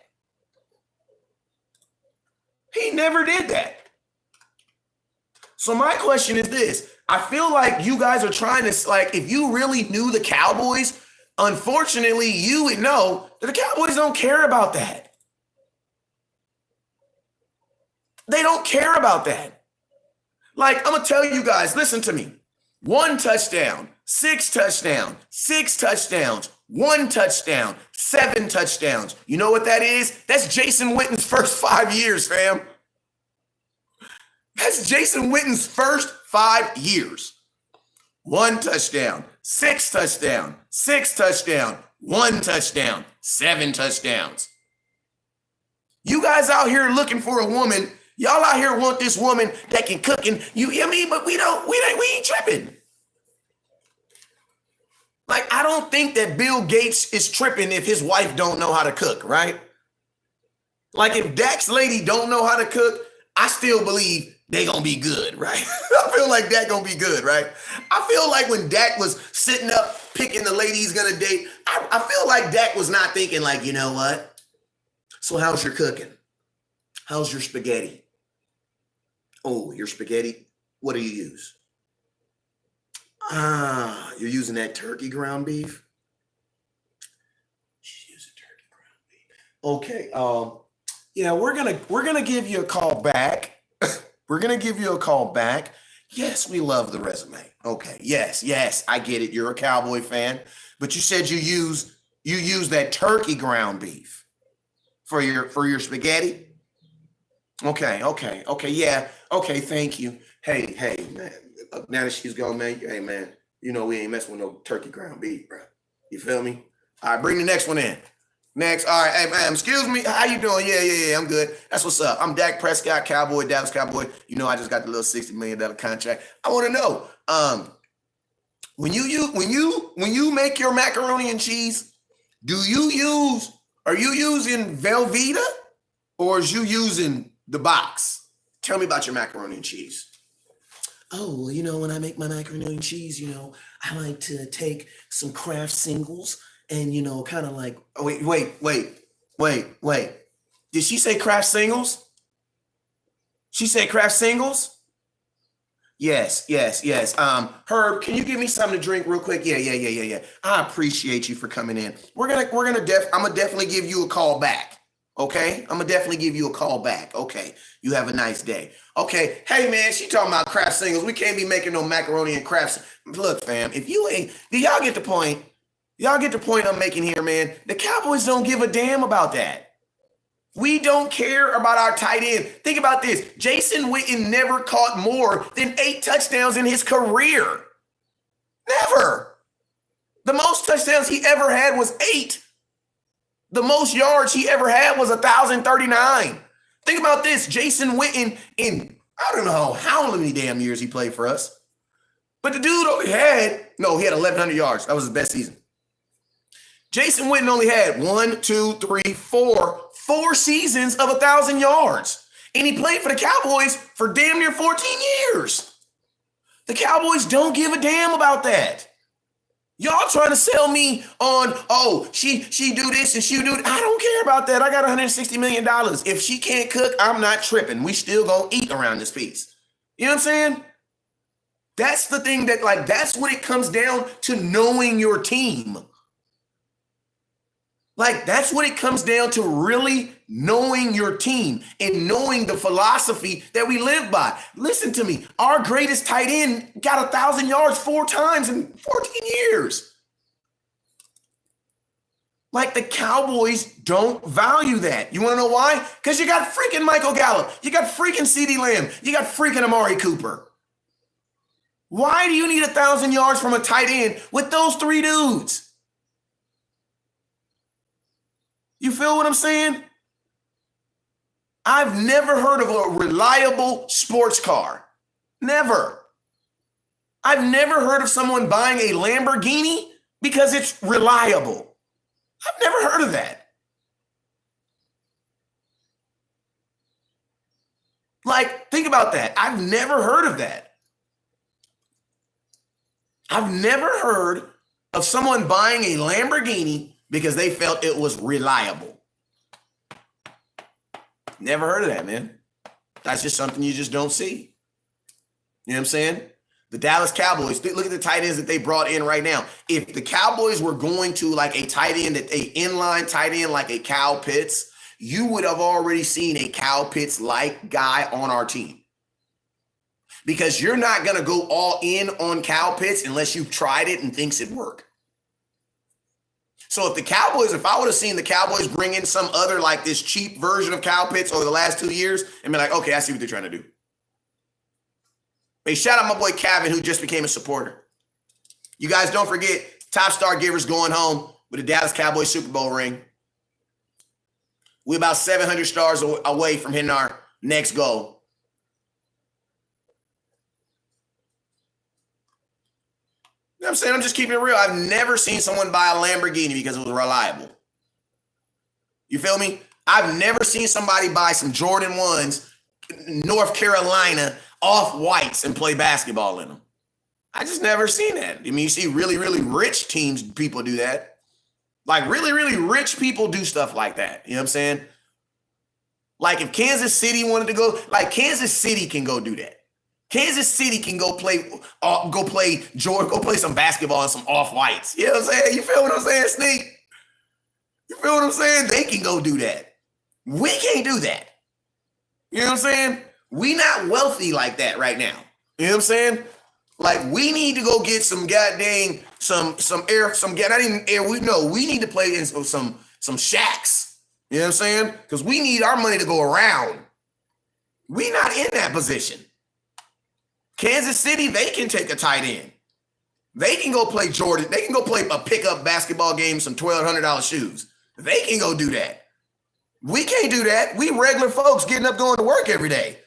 [SPEAKER 1] He never did that. So my question is this. I feel like you guys are trying to, like, if you really knew the Cowboys, unfortunately, you would know that the Cowboys don't care about that. They don't care about that. Like, I'm going to tell you guys, listen to me. 1 touchdown, 6 touchdowns, 6 touchdowns, 1 touchdown, 7 touchdowns. You know what that is? That's Jason Witten's first 5 years, fam. That's Jason Witten's first 5 years. 1 touchdown, 6 touchdown, 6 touchdown, 1 touchdown, 7 touchdowns. You guys out here looking for a woman. Y'all out here want this woman that can cook, and but we ain't tripping. Like, I don't think that Bill Gates is tripping if his wife don't know how to cook, right? Like, if Dak's lady don't know how to cook, I still believe they gonna be good, right? I feel like Dak gonna be good, right? I feel like when Dak was sitting up picking the lady he's gonna date, I feel like Dak was not thinking like, you know what? So how's your cooking? How's your spaghetti? Oh, your spaghetti, what do you use? You're using that turkey ground beef? She's using turkey ground beef. Okay, yeah, we're gonna give you a call back. We're going to give you a call back. Yes, we love the resume. Okay, yes, I get it. You're a Cowboy fan, but you said you use that turkey ground beef for your spaghetti. Okay, yeah. Okay, thank you. Hey, man. Now that she's gone, man. Hey, man. You know we ain't messing with no turkey ground beef, bro. You feel me? All right, bring the next one in. Next, all right, hey, man, excuse me, how you doing? Yeah, I'm good. That's what's up. I'm Dak Prescott, Cowboy, Dallas Cowboy. You know, I just got the little $60 million contract. I want to know, when you make your macaroni and cheese, are you using Velveeta or is you using the box? Tell me about your macaroni and cheese. Oh, well, when I make my macaroni and cheese, I like to take some Kraft singles. And, kind of like, oh, wait. Did she say Kraft singles? She said Kraft singles? Yes. Herb, can you give me something to drink real quick? Yeah. I appreciate you for coming in. I'm gonna definitely give you a call back. Okay? I'm gonna definitely give you a call back. Okay. You have a nice day. Okay. Hey man, she talking about craft singles. We can't be making no macaroni and crafts. Look, fam, if you ain't, do y'all get the point? Y'all get the point I'm making here, man. The Cowboys don't give a damn about that. We don't care about our tight end. Think about this. Jason Witten never caught more than 8 touchdowns in his career. Never. The most touchdowns he ever had was 8. The most yards he ever had was 1,039. Think about this. Jason Witten in, I don't know how many damn years he played for us. But the dude only had, he had 1,100 yards. That was his best season. Jason Witten only had 4 seasons of 1,000 yards. And he played for the Cowboys for damn near 14 years. The Cowboys don't give a damn about that. Y'all trying to sell me on, she do this and she do that. I don't care about that. I got $160 million. If she can't cook, I'm not tripping. We still gonna eat around this piece. You know what I'm saying? That's the thing that's what it comes down to, knowing your team. That's what it comes down to, really knowing your team and knowing the philosophy that we live by. Listen to me. Our greatest tight end got 1,000 yards 4 times in 14 years. The Cowboys don't value that. You want to know why? Because you got freaking Michael Gallup. You got freaking CeeDee Lamb. You got freaking Amari Cooper. Why do you need 1,000 yards from a tight end with those 3 dudes? You feel what I'm saying? I've never heard of a reliable sports car. Never. I've never heard of someone buying a Lamborghini because it's reliable. I've never heard of that. Think about that. I've never heard of that. I've never heard of someone buying a Lamborghini because they felt it was reliable. Never heard of that, man. That's just something you just don't see. You know what I'm saying? The Dallas Cowboys, look at the tight ends that they brought in right now. If the Cowboys were going to a tight end, a inline tight end like a Kyle Pitts, you would have already seen a Kyle Pitts-like guy on our team. Because you're not going to go all in on Kyle Pitts unless you've tried it and thinks it worked. So if I would have seen the Cowboys bring in some other this cheap version of Kyle Pitts over the last 2 years and be like, okay, I see what they're trying to do. Hey, shout out my boy Kevin, who just became a supporter. You guys don't forget, Top Star Givers going home with the Dallas Cowboys Super Bowl ring. We're about 700 stars away from hitting our next goal. You know what I'm saying? I'm just keeping it real. I've never seen someone buy a Lamborghini because it was reliable. You feel me? I've never seen somebody buy some Jordan 1s, North Carolina, off-whites and play basketball in them. I just never seen that. I mean, you see really, really rich people do that. Really, really rich people do stuff like that. You know what I'm saying? If Kansas City wanted to go, Kansas City can go do that. Kansas City can go play Jordan, go play some basketball and some off-whites. You know what I'm saying? You feel what I'm saying, Sneak? You feel what I'm saying? They can go do that. We can't do that. You know what I'm saying? We not wealthy like that right now. You know what I'm saying? We need to go get some goddamn we need to play in some shacks. You know what I'm saying? Because we need our money to go around. We not in that position. Kansas City, they can take a tight end. They can go play Jordan. They can go play a pickup basketball game, some $1,200 shoes. They can go do that. We can't do that. We regular folks getting up going to work every day.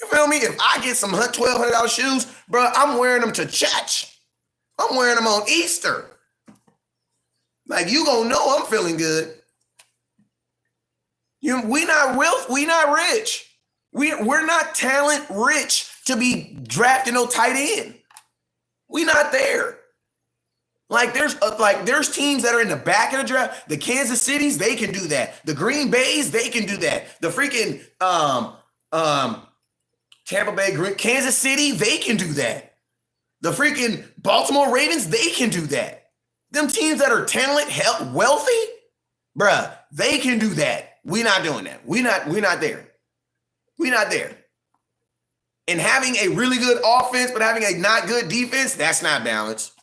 [SPEAKER 1] You feel me? If I get some $1,200 shoes, bro, I'm wearing them to church. I'm wearing them on Easter. You gonna know I'm feeling good. We not rich. We're not talent rich to be drafting no tight end. We not there. There's teams that are in the back of the draft. The Kansas Cities, they can do that. The Green Bays, they can do that. The freaking Tampa Bay, Kansas City, they can do that. The freaking Baltimore Ravens, they can do that. Them teams that are talented, wealthy, bruh, they can do that. We're not doing that. We're not there. We're not there. And having a really good offense, but having a not good defense, that's not balance.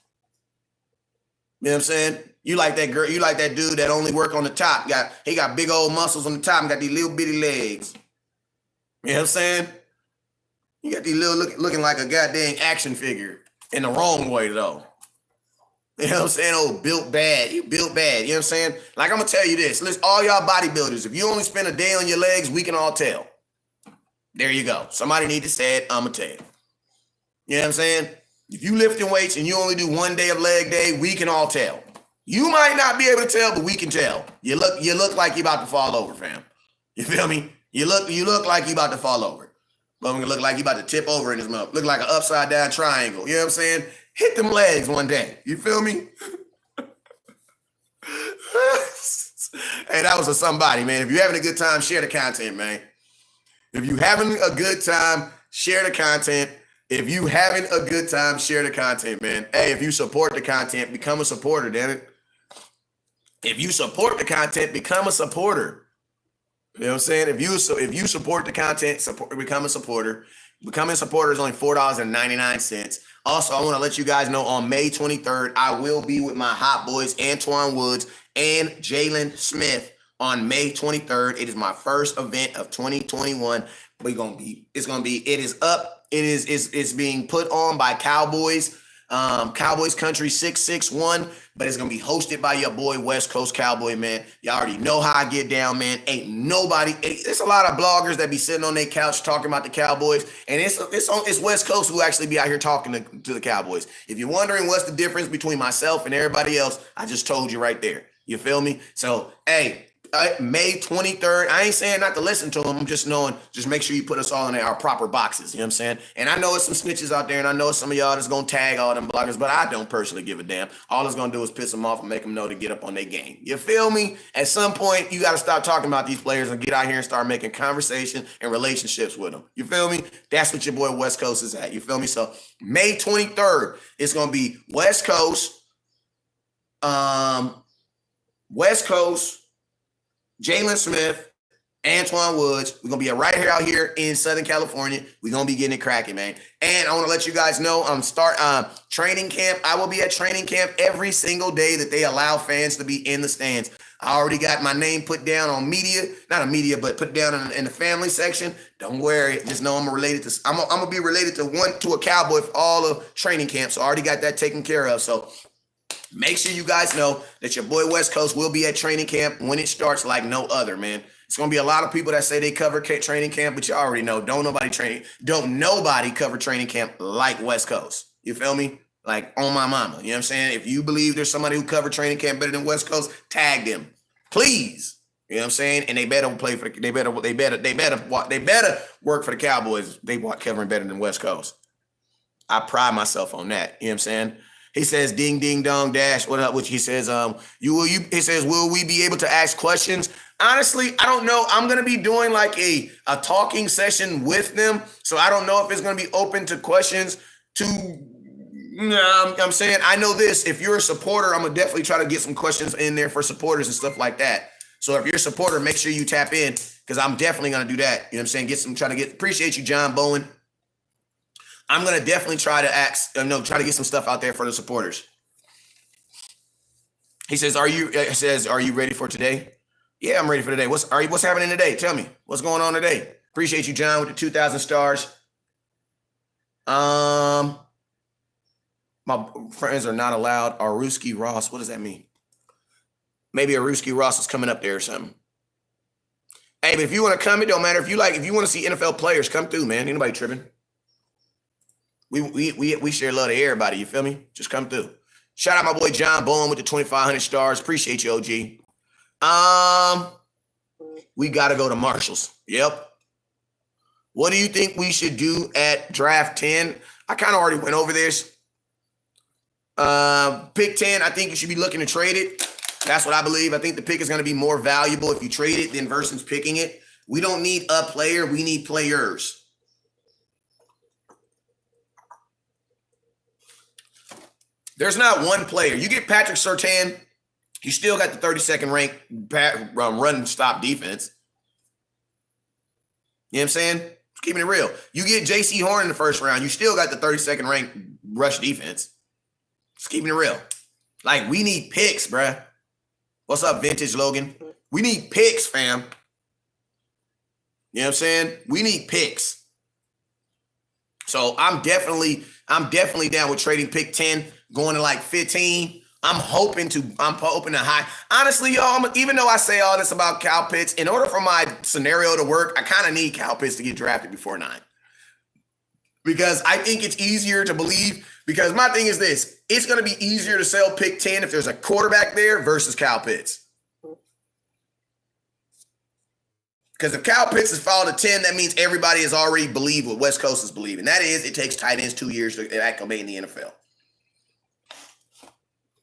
[SPEAKER 1] You know what I'm saying? You like that girl, you like that dude that only work on the top. He got big old muscles on the top and got these little bitty legs. You know what I'm saying? You got these little looking like a goddamn action figure in the wrong way, though. You know what I'm saying? Oh, built bad. You built bad. You know what I'm saying? Like, I'm going to tell you this. Listen, all y'all bodybuilders, if you only spend a day on your legs, we can all tell. There you go. Somebody need to say it. I'm going to tell you. You know what I'm saying? If you lifting weights and you only do 1 day of leg day, we can all tell. You might not be able to tell, but we can tell. You look like you about to fall over, fam. You feel me? You look like you about to fall over. But we look like you about to tip over in this mug. Look like an upside down triangle. You know what I'm saying? Hit them legs one day. You feel me? Hey, that was for somebody, man. If you're having a good time, share the content, man. If you're having a good time, share the content. If you having a good time, share the content, man. Hey, if you support the content, become a supporter, damn it. If you support the content, become a supporter. You know what I'm saying? If you support the content, become a supporter. Becoming a supporter is only $4.99. Also, I want to let you guys know on May 23rd, I will be with my hot boys, Antoine Woods and Jalen Smith on May 23rd. It is my first event of 2021. It's being put on by Cowboys. Cowboys Country 661, but it's gonna be hosted by your boy West Coast Cowboy, man. Y'all already know how I get down, man. There's a lot of bloggers that be sitting on their couch talking about the Cowboys, and it's West Coast who actually be out here talking to the Cowboys. If you're wondering what's the difference between myself and everybody else, I just told you right there. You feel me? So, hey, May 23rd. I ain't saying not to listen to them. I'm just make sure you put us all in our proper boxes. You know what I'm saying? And I know it's some snitches out there, and I know some of y'all that's going to tag all them bloggers, but I don't personally give a damn. All it's going to do is piss them off and make them know to get up on their game. You feel me? At some point, you got to stop talking about these players and get out here and start making conversation and relationships with them. You feel me? That's what your boy West Coast is at. You feel me? So May 23rd, it's going to be West Coast, Jalen Smith, Antoine Woods. We're going to be right here out here in Southern California. We're going to be getting it cracking, man. And I want to let you guys know, training camp. I will be at training camp every single day that they allow fans to be in the stands. I already got my name put down on but put down in the family section. Don't worry. Just know I'm going to be related to a Cowboy for all of training camp. So I already got that taken care of. So make sure you guys know that your boy West Coast will be at training camp when it starts like no other, man. It's going to be a lot of people that say they cover training camp, but you already know, don't nobody cover training camp like West Coast. You feel me? Like on my mama. You know what I'm saying? If you believe there's somebody who cover training camp better than West Coast, tag them, please. You know what I'm saying? And they better work for the Cowboys. They covering better than West Coast. I pride myself on that. You know what I'm saying? He says, ding, ding, dong, dash. What up? Which he says, he says, will we be able to ask questions? Honestly, I don't know. I'm going to be doing like a talking session with them. So I don't know if it's going to be open to questions I'm saying, I know this. If you're a supporter, I'm going to definitely try to get some questions in there for supporters and stuff like that. So if you're a supporter, make sure you tap in because I'm definitely going to do that. You know what I'm saying? Appreciate you, John Bowen. I'm going to definitely try to get some stuff out there for the supporters. He says, are you ready for today? Yeah, I'm ready for today. What's happening today? Tell me. What's going on today? Appreciate you, John, with the 2,000 stars. My friends are not allowed. Aruski Ross. What does that mean? Maybe Aruski Ross is coming up there or something. Hey, but if you want to come, it don't matter. If you want to see NFL players, come through, man. Ain't nobody tripping. We share love to everybody. You feel me? Just come through. Shout out my boy John Bowen with the 2,500 stars. Appreciate you, OG. We got to go to Marshalls. Yep. What do you think we should do at draft 10? I kind of already went over this. Pick 10, I think you should be looking to trade it. That's what I believe. I think the pick is going to be more valuable if you trade it than versus picking it. We don't need a player. We need players. There's not one player. You get Patrick Surtain, you still got the 32nd ranked run stop defense. You know what I'm saying? Just keeping it real. You get J.C. Horn in the first round, you still got the 32nd ranked rush defense. Just keeping it real. Like, we need picks, bruh. What's up, Vintage Logan? We need picks, fam. You know what I'm saying? We need picks. So I'm definitely down with trading pick 10, going to like 15. I'm hoping to high. Honestly, y'all, even though I say all this about Kyle Pitts, in order for my scenario to work, I kind of need Kyle Pitts to get drafted before 9. Because I think it's easier to believe, because my thing is this, it's going to be easier to sell pick 10 if there's a quarterback there versus Kyle Pitts. Because if Kyle Pitts has fallen to 10, that means everybody has already believed what West Coast is believing. That is, it takes tight ends 2 years to acclimate in the NFL.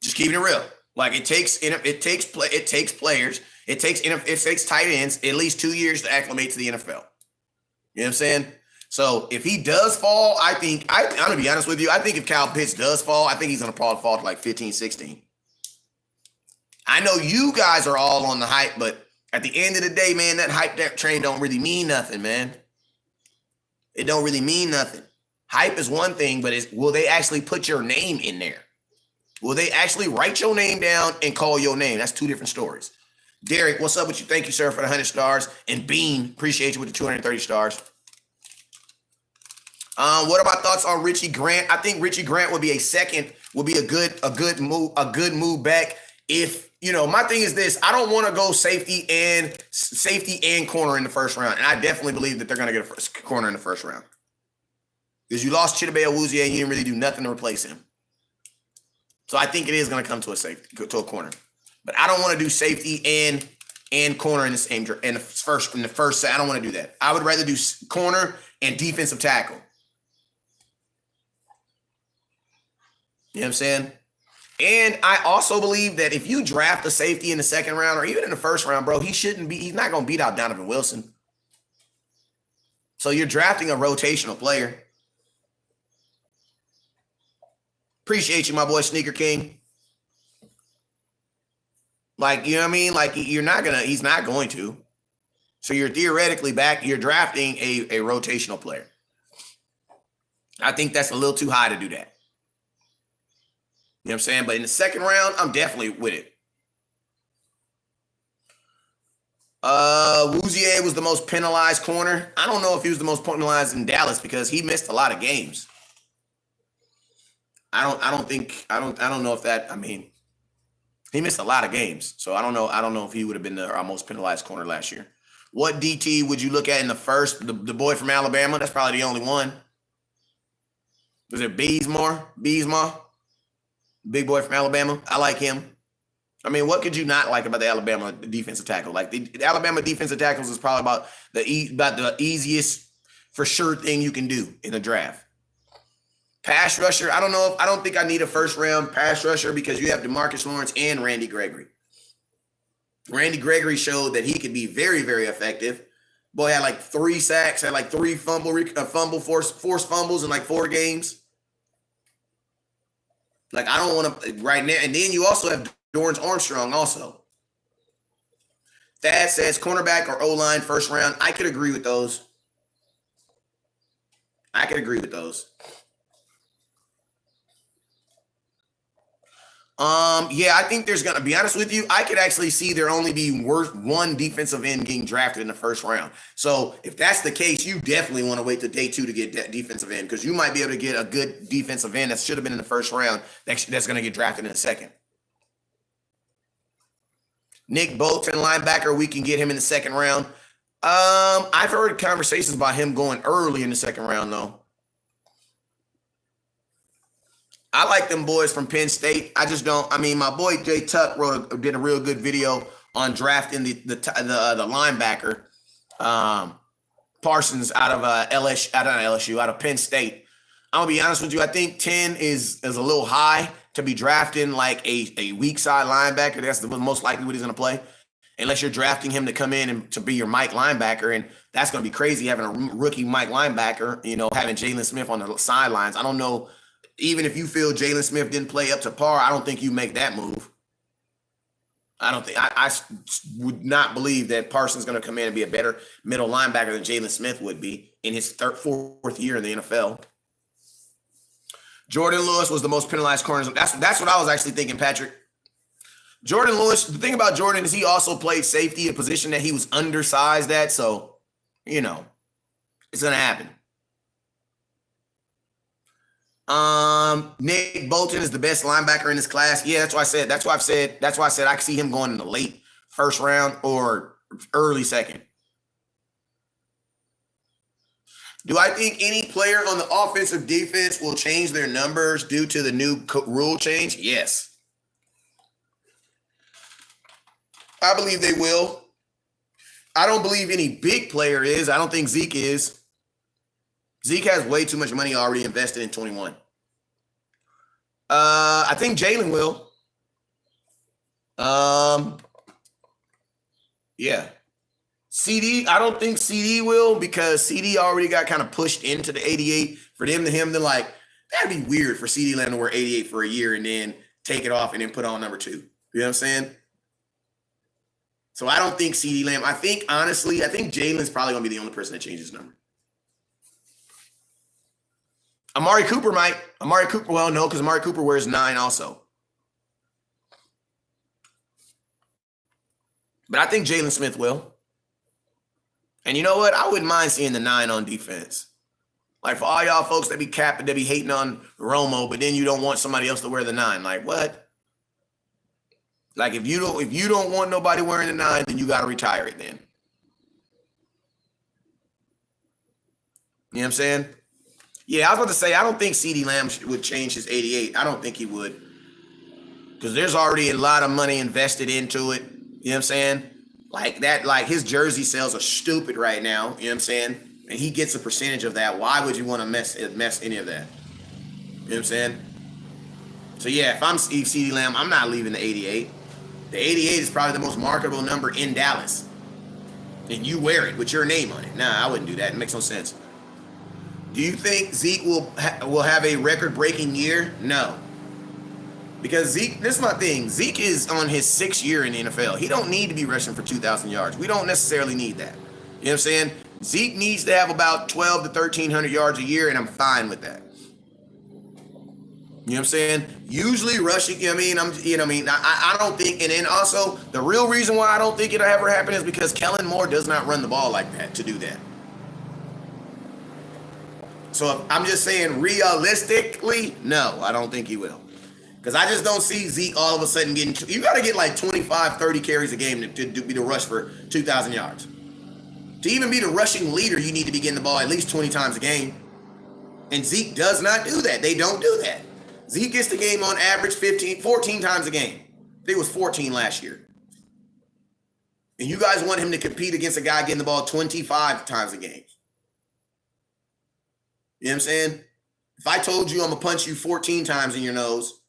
[SPEAKER 1] Just keeping it real. Like, it takes players, it takes tight ends at least 2 years to acclimate to the NFL. You know what I'm saying? So if he does fall, I'm going to be honest with you, I think if Kyle Pitts does fall, I think he's going to probably fall to like 15, 16. I know you guys are all on the hype, but at the end of the day, man, that train don't really mean nothing, man. It don't really mean nothing. Hype is one thing, but will they actually put your name in there? Will they actually write your name down and call your name? That's two different stories. Derek, what's up with you? Thank you, sir, for the 100 stars. And Bean, appreciate you with the 230 stars. What are my thoughts on Richie Grant? I think Richie Grant would be a good move back. If, my thing is this, I don't want to go safety and corner in the first round. And I definitely believe that they're going to get a corner in the first round. Because you lost Chidobe Awuzie and you didn't really do nothing to replace him. So I think it is going to come to a corner. But I don't want to do safety and corner in the same in the first. I don't want to do that. I would rather do corner and defensive tackle. You know what I'm saying? And I also believe that if you draft a safety in the second round or even in the first round, bro, he's not going to beat out Donovan Wilson. So you're drafting a rotational player. Appreciate you, my boy Sneaker King. Like, you know what I mean? Like, he's not going to. So you're theoretically you're drafting a rotational player. I think that's a little too high to do that. You know what I'm saying? But in the second round, I'm definitely with it. Awuzie was the most penalized corner. I don't know if he was the most penalized in Dallas because he missed a lot of games. I don't know if that, he missed a lot of games. So I don't know if he would have been our most penalized corner last year. What DT would you look at in the first? The boy from Alabama? That's probably the only one. Was it Beesmore? Big boy from Alabama. I like him. What could you not like about the Alabama defensive tackle? Like, the Alabama defensive tackles is probably about the easiest for sure thing you can do in the draft. Pass rusher, I don't think I need a first round pass rusher because you have DeMarcus Lawrence and Randy Gregory. Randy Gregory showed that he could be very, very effective. Boy had like 3 sacks, had like 3 forced fumbles in like 4 games. Like, I don't want to right now. And then you also have Dorrance Armstrong also. Thad says cornerback or O-line first round. I could agree with those. Yeah, I think there's going to be honest with you. I could actually see there only be worth one defensive end getting drafted in the first round. So if that's the case, you definitely want to wait to day 2 to get that defensive end because you might be able to get a good defensive end that should have been in the first round that's going to get drafted in the second. Nick Bolton, linebacker, we can get him in the second round. I've heard conversations about him going early in the second round though. I like them boys from Penn State. I just don't. My boy Jay Tuck did a real good video on drafting the linebacker Parsons out of Penn State. I'm gonna be honest with you. I think 10 is a little high to be drafting like a weak side linebacker. That's the most likely what he's gonna play, unless you're drafting him to come in and to be your Mike linebacker, and that's gonna be crazy having a rookie Mike linebacker. Having Jalen Smith on the sidelines. I don't know. Even if you feel Jalen Smith didn't play up to par, I don't think you make that move. I don't think I would not believe that Parsons is going to come in and be a better middle linebacker than Jalen Smith would be in his fourth year in the NFL. Jordan Lewis was the most penalized corner. That's what I was actually thinking, Patrick. Jordan Lewis, the thing about Jordan is he also played safety, a position that he was undersized at. So, it's going to happen. Nick Bolton is the best linebacker in this class. Yeah, that's why I said I can see him going in the late first round or early second. Do I think any player on the offensive defense will change their numbers due to the new rule change? Yes. I believe they will. I don't believe any big player is. I don't think Zeke is. Zeke has way too much money already invested in 21. I think Jalen will. Yeah. CD, I don't think CD will because CD already got kind of pushed into the 88. For him, they're like, that'd be weird for CD Lamb to wear 88 for a year and then take it off and then put on number 2. You know what I'm saying? So I don't think CD Lamb. I think Jalen's probably going to be the only person that changes his number. Amari Cooper might. Well, no, because Amari Cooper wears 9 also. But I think Jalen Smith will. And you know what? I wouldn't mind seeing the 9 on defense. Like for all y'all folks that be capping, that be hating on Romo, but then you don't want somebody else to wear the 9. Like what? Like if you don't want nobody wearing the 9, then you got to retire it then. You know what I'm saying? Yeah, I was about to say, I don't think CeeDee Lamb would change his 88. I don't think he would. Because there's already a lot of money invested into it. You know what I'm saying? Like that, like his jersey sales are stupid right now. You know what I'm saying? And he gets a percentage of that. Why would you want to mess any of that? You know what I'm saying? So yeah, if I'm CeeDee Lamb, I'm not leaving the 88. The 88 is probably the most marketable number in Dallas. And you wear it with your name on it. Nah, I wouldn't do that. It makes no sense. Do you think Zeke will have a record-breaking year? No. Because Zeke, this is my thing. Zeke is on his 6th year in the NFL. He don't need to be rushing for 2,000 yards. We don't necessarily need that. You know what I'm saying? Zeke needs to have about 12 to 1,300 yards a year, and I'm fine with that. You know what I'm saying? Usually rushing, I don't think, and then also, the real reason why I don't think it'll ever happen is because Kellen Moore does not run the ball like that to do that. So I'm just saying, realistically, no, I don't think he will. Because I just don't see Zeke all of a sudden getting, you got to get like 25, 30 carries a game to be the rush for 2,000 yards. To even be the rushing leader, you need to be getting the ball at least 20 times a game. And Zeke does not do that. They don't do that. Zeke gets the game on average 14 times a game. I think it was 14 last year. And you guys want him to compete against a guy getting the ball 25 times a game. You know what I'm saying? If I told you I'm going to punch you 14 times in your nose,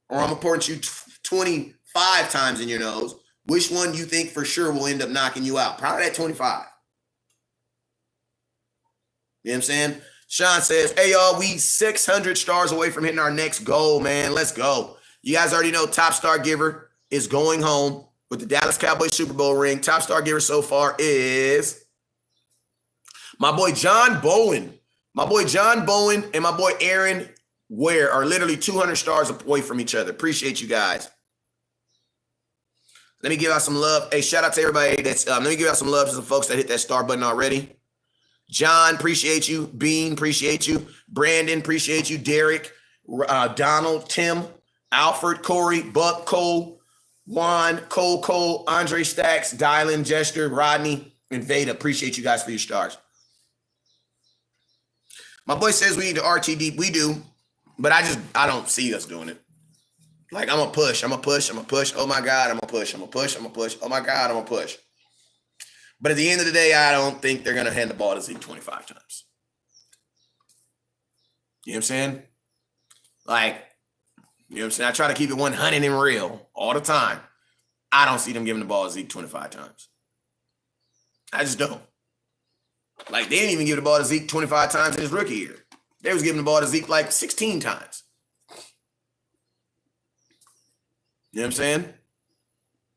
[SPEAKER 1] or I'm going to punch you 25 times in your nose, which one do you think for sure will end up knocking you out? Probably that 25. You know what I'm saying? Sean says, hey, y'all, we 600 stars away from hitting our next goal, man. Let's go. You guys already know Top Star Giver is going home with the Dallas Cowboys Super Bowl ring. Top Star Giver so far is my boy John Bowen. My boy John Bowen and my boy Aaron Ware are literally 200 stars away from each other. Appreciate you guys. Let me give out some love. Hey, shout out to everybody that's, let me give out some love to some folks that hit that star button already. John, appreciate you. Bean, appreciate you. Brandon, appreciate you. Derek, Donald, Tim, Alfred, Corey, Buck, Cole, Juan, Cole, Andre Stacks, Dylan, Jester, Rodney, and Veda. Appreciate you guys for your stars. My boy says we need to RTD. We do, but I don't see us doing it. Like, I'm going to push. Oh, my God, I'm going to push. Oh, my God, I'm going to push. But at the end of the day, I don't think they're going to hand the ball to Zeke 25 times. You know what I'm saying? Like, you know what I'm saying? I try to keep it 100 and real all the time. I don't see them giving the ball to Zeke 25 times. I just don't. Like, they didn't even give the ball to Zeke 25 times in his rookie year. They was giving the ball to Zeke like 16 times. You know what I'm saying?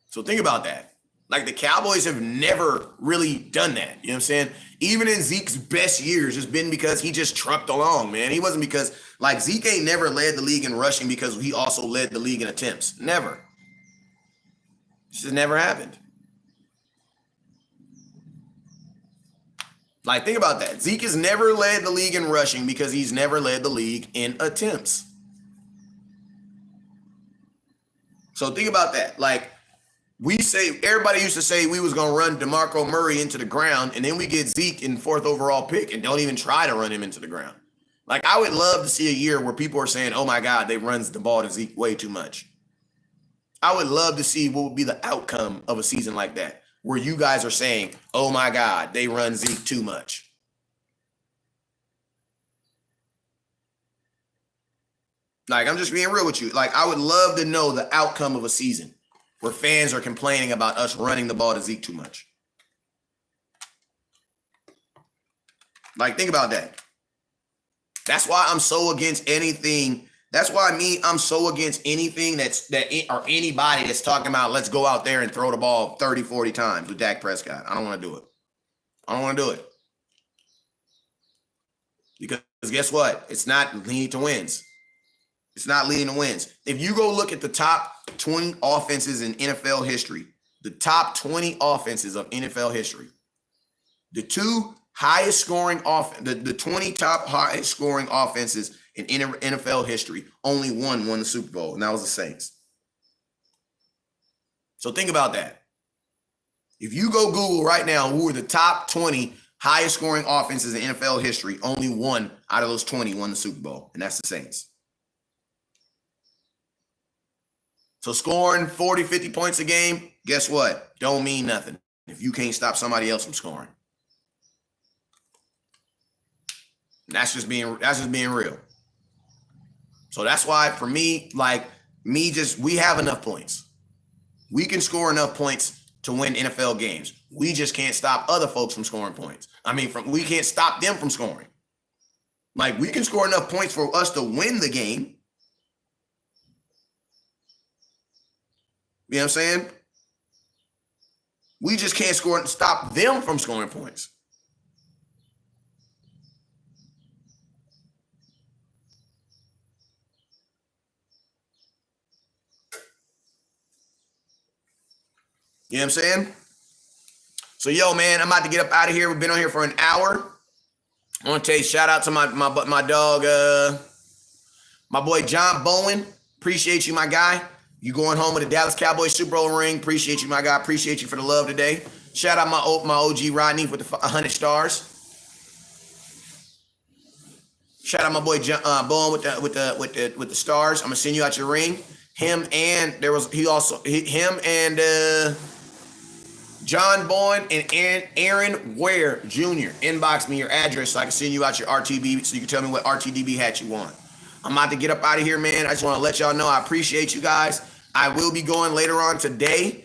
[SPEAKER 1] So think about that. Like the Cowboys have never really done that. You know what I'm saying? Even in Zeke's best years, it's been because he just trucked along, man. He wasn't because, like, Zeke ain't never led the league in rushing because he also led the league in attempts. Never. This has never happened. Like, think about that. Zeke has never led the league in rushing because he's never led the league in attempts. So think about that. Like, everybody used to say we was going to run DeMarco Murray into the ground, and then we get Zeke in 4th overall pick and don't even try to run him into the ground. Like, I would love to see a year where people are saying, oh my God, they runs the ball to Zeke way too much. I would love to see what would be the outcome of a season like that, where you guys are saying, oh my God, they run Zeke too much. Like, I'm just being real with you. Like, I would love to know the outcome of a season where fans are complaining about us running the ball to Zeke too much. Like, think about that. That's why I'm so against anything. That's why I'm so against anything or anybody that's talking about let's go out there and throw the ball 30, 40 times with Dak Prescott. I don't want to do it. I don't want to do it. Because guess what? It's not leading to wins. It's not leading to wins. If you go look at the top 20 offenses in NFL history, the top 20 offenses of NFL history, the two highest scoring the 20 top highest scoring offenses in NFL history, only one won the Super Bowl, and that was the Saints. So think about that. If you go Google right now, who are the top 20 highest scoring offenses in NFL history, only one out of those 20 won the Super Bowl, and that's the Saints. So scoring 40, 50 points a game, guess what? Don't mean nothing if you can't stop somebody else from scoring. That's just being real. So that's why for me, we have enough points. We can score enough points to win NFL games. We just can't stop other folks from scoring points. We can't stop them from scoring. Like, we can score enough points for us to win the game. You know what I'm saying? We just can't stop them from scoring points. You know what I'm saying? So, yo, man, I'm about to get up out of here. We've been on here for an hour. I want to tell you, shout out to my dog, my boy John Bowen. Appreciate you, my guy. You going home with a Dallas Cowboys Super Bowl ring. Appreciate you, my guy. Appreciate you for the love today. Shout out my OG Rodney with the 100 stars. Shout out my boy Bowen with the stars. I'm gonna send you out your ring. Him and John Bowen and Aaron Ware Jr. Inbox me your address so I can send you out your RTB so you can tell me what RTDB hat you want. I'm about to get up out of here, man. I just want to let y'all know I appreciate you guys. I will be going later on today.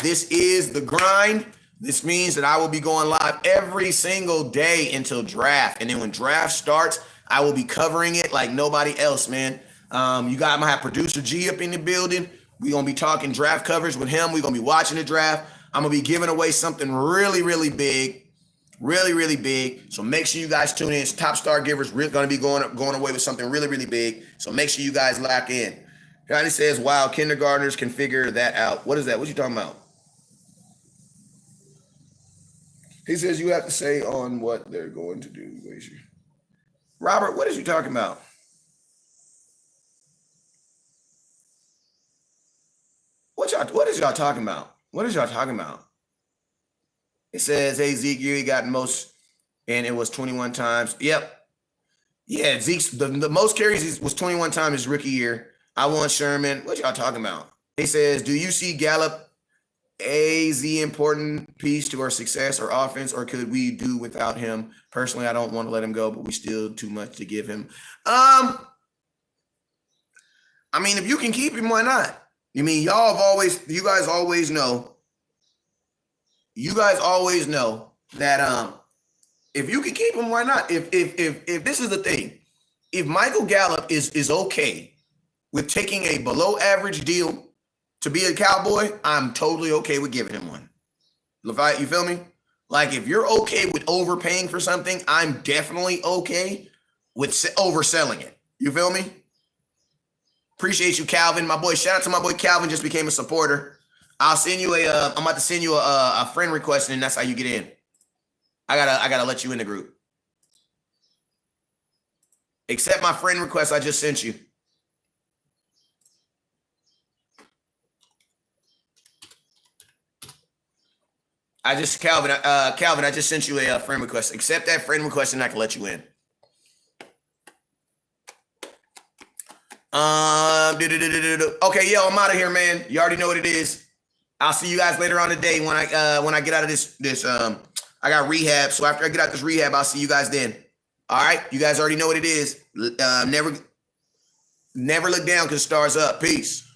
[SPEAKER 1] This is the grind. This means that I will be going live every single day until draft. And then when draft starts, I will be covering it like nobody else, man. You got my producer G up in the building. We're going to be talking draft coverage with him. We're going to be watching the draft. I'm going to be giving away something really, really big. Really, really big. So make sure you guys tune in. Top Star Givers going to be going away with something really, really big. So make sure you guys lock in. Johnny says, wow, kindergartners can figure that out. What is that? What you talking about? He says you have to say on what they're going to do. Robert, what is you talking about? What is y'all talking about? What is y'all talking about? It says, hey, Zeke, you got most, and it was 21 times. Yep. Yeah, Zeke's, the most carries was 21 times his rookie year. I want Sherman. What y'all talking about? He says, do you see Gallup as the important piece to our success or offense, or could we do without him? Personally, I don't want to let him go, but we still too much to give him. If you can keep him, why not? You guys always know that if you can keep him, why not? If this is the thing, if Michael Gallup is okay with taking a below average deal to be a Cowboy, I'm totally okay with giving him one. LeVite, you feel me? Like, if you're okay with overpaying for something, I'm definitely okay with overselling it. You feel me? Appreciate you, Calvin. My boy, shout out to my boy Calvin, just became a supporter. I'm about to send you a friend request, and that's how you get in. I gotta let you in the group. Accept my friend request I just sent you. Calvin, I just sent you a friend request. Accept that friend request, and I can let you in. Okay, yo, I'm out of here, man. You already know what it is. I'll see you guys later on today when I get out of this. I got rehab, so after I get out this rehab, I'll see you guys then. All right, you guys already know what it is. Never look down because stars up. Peace.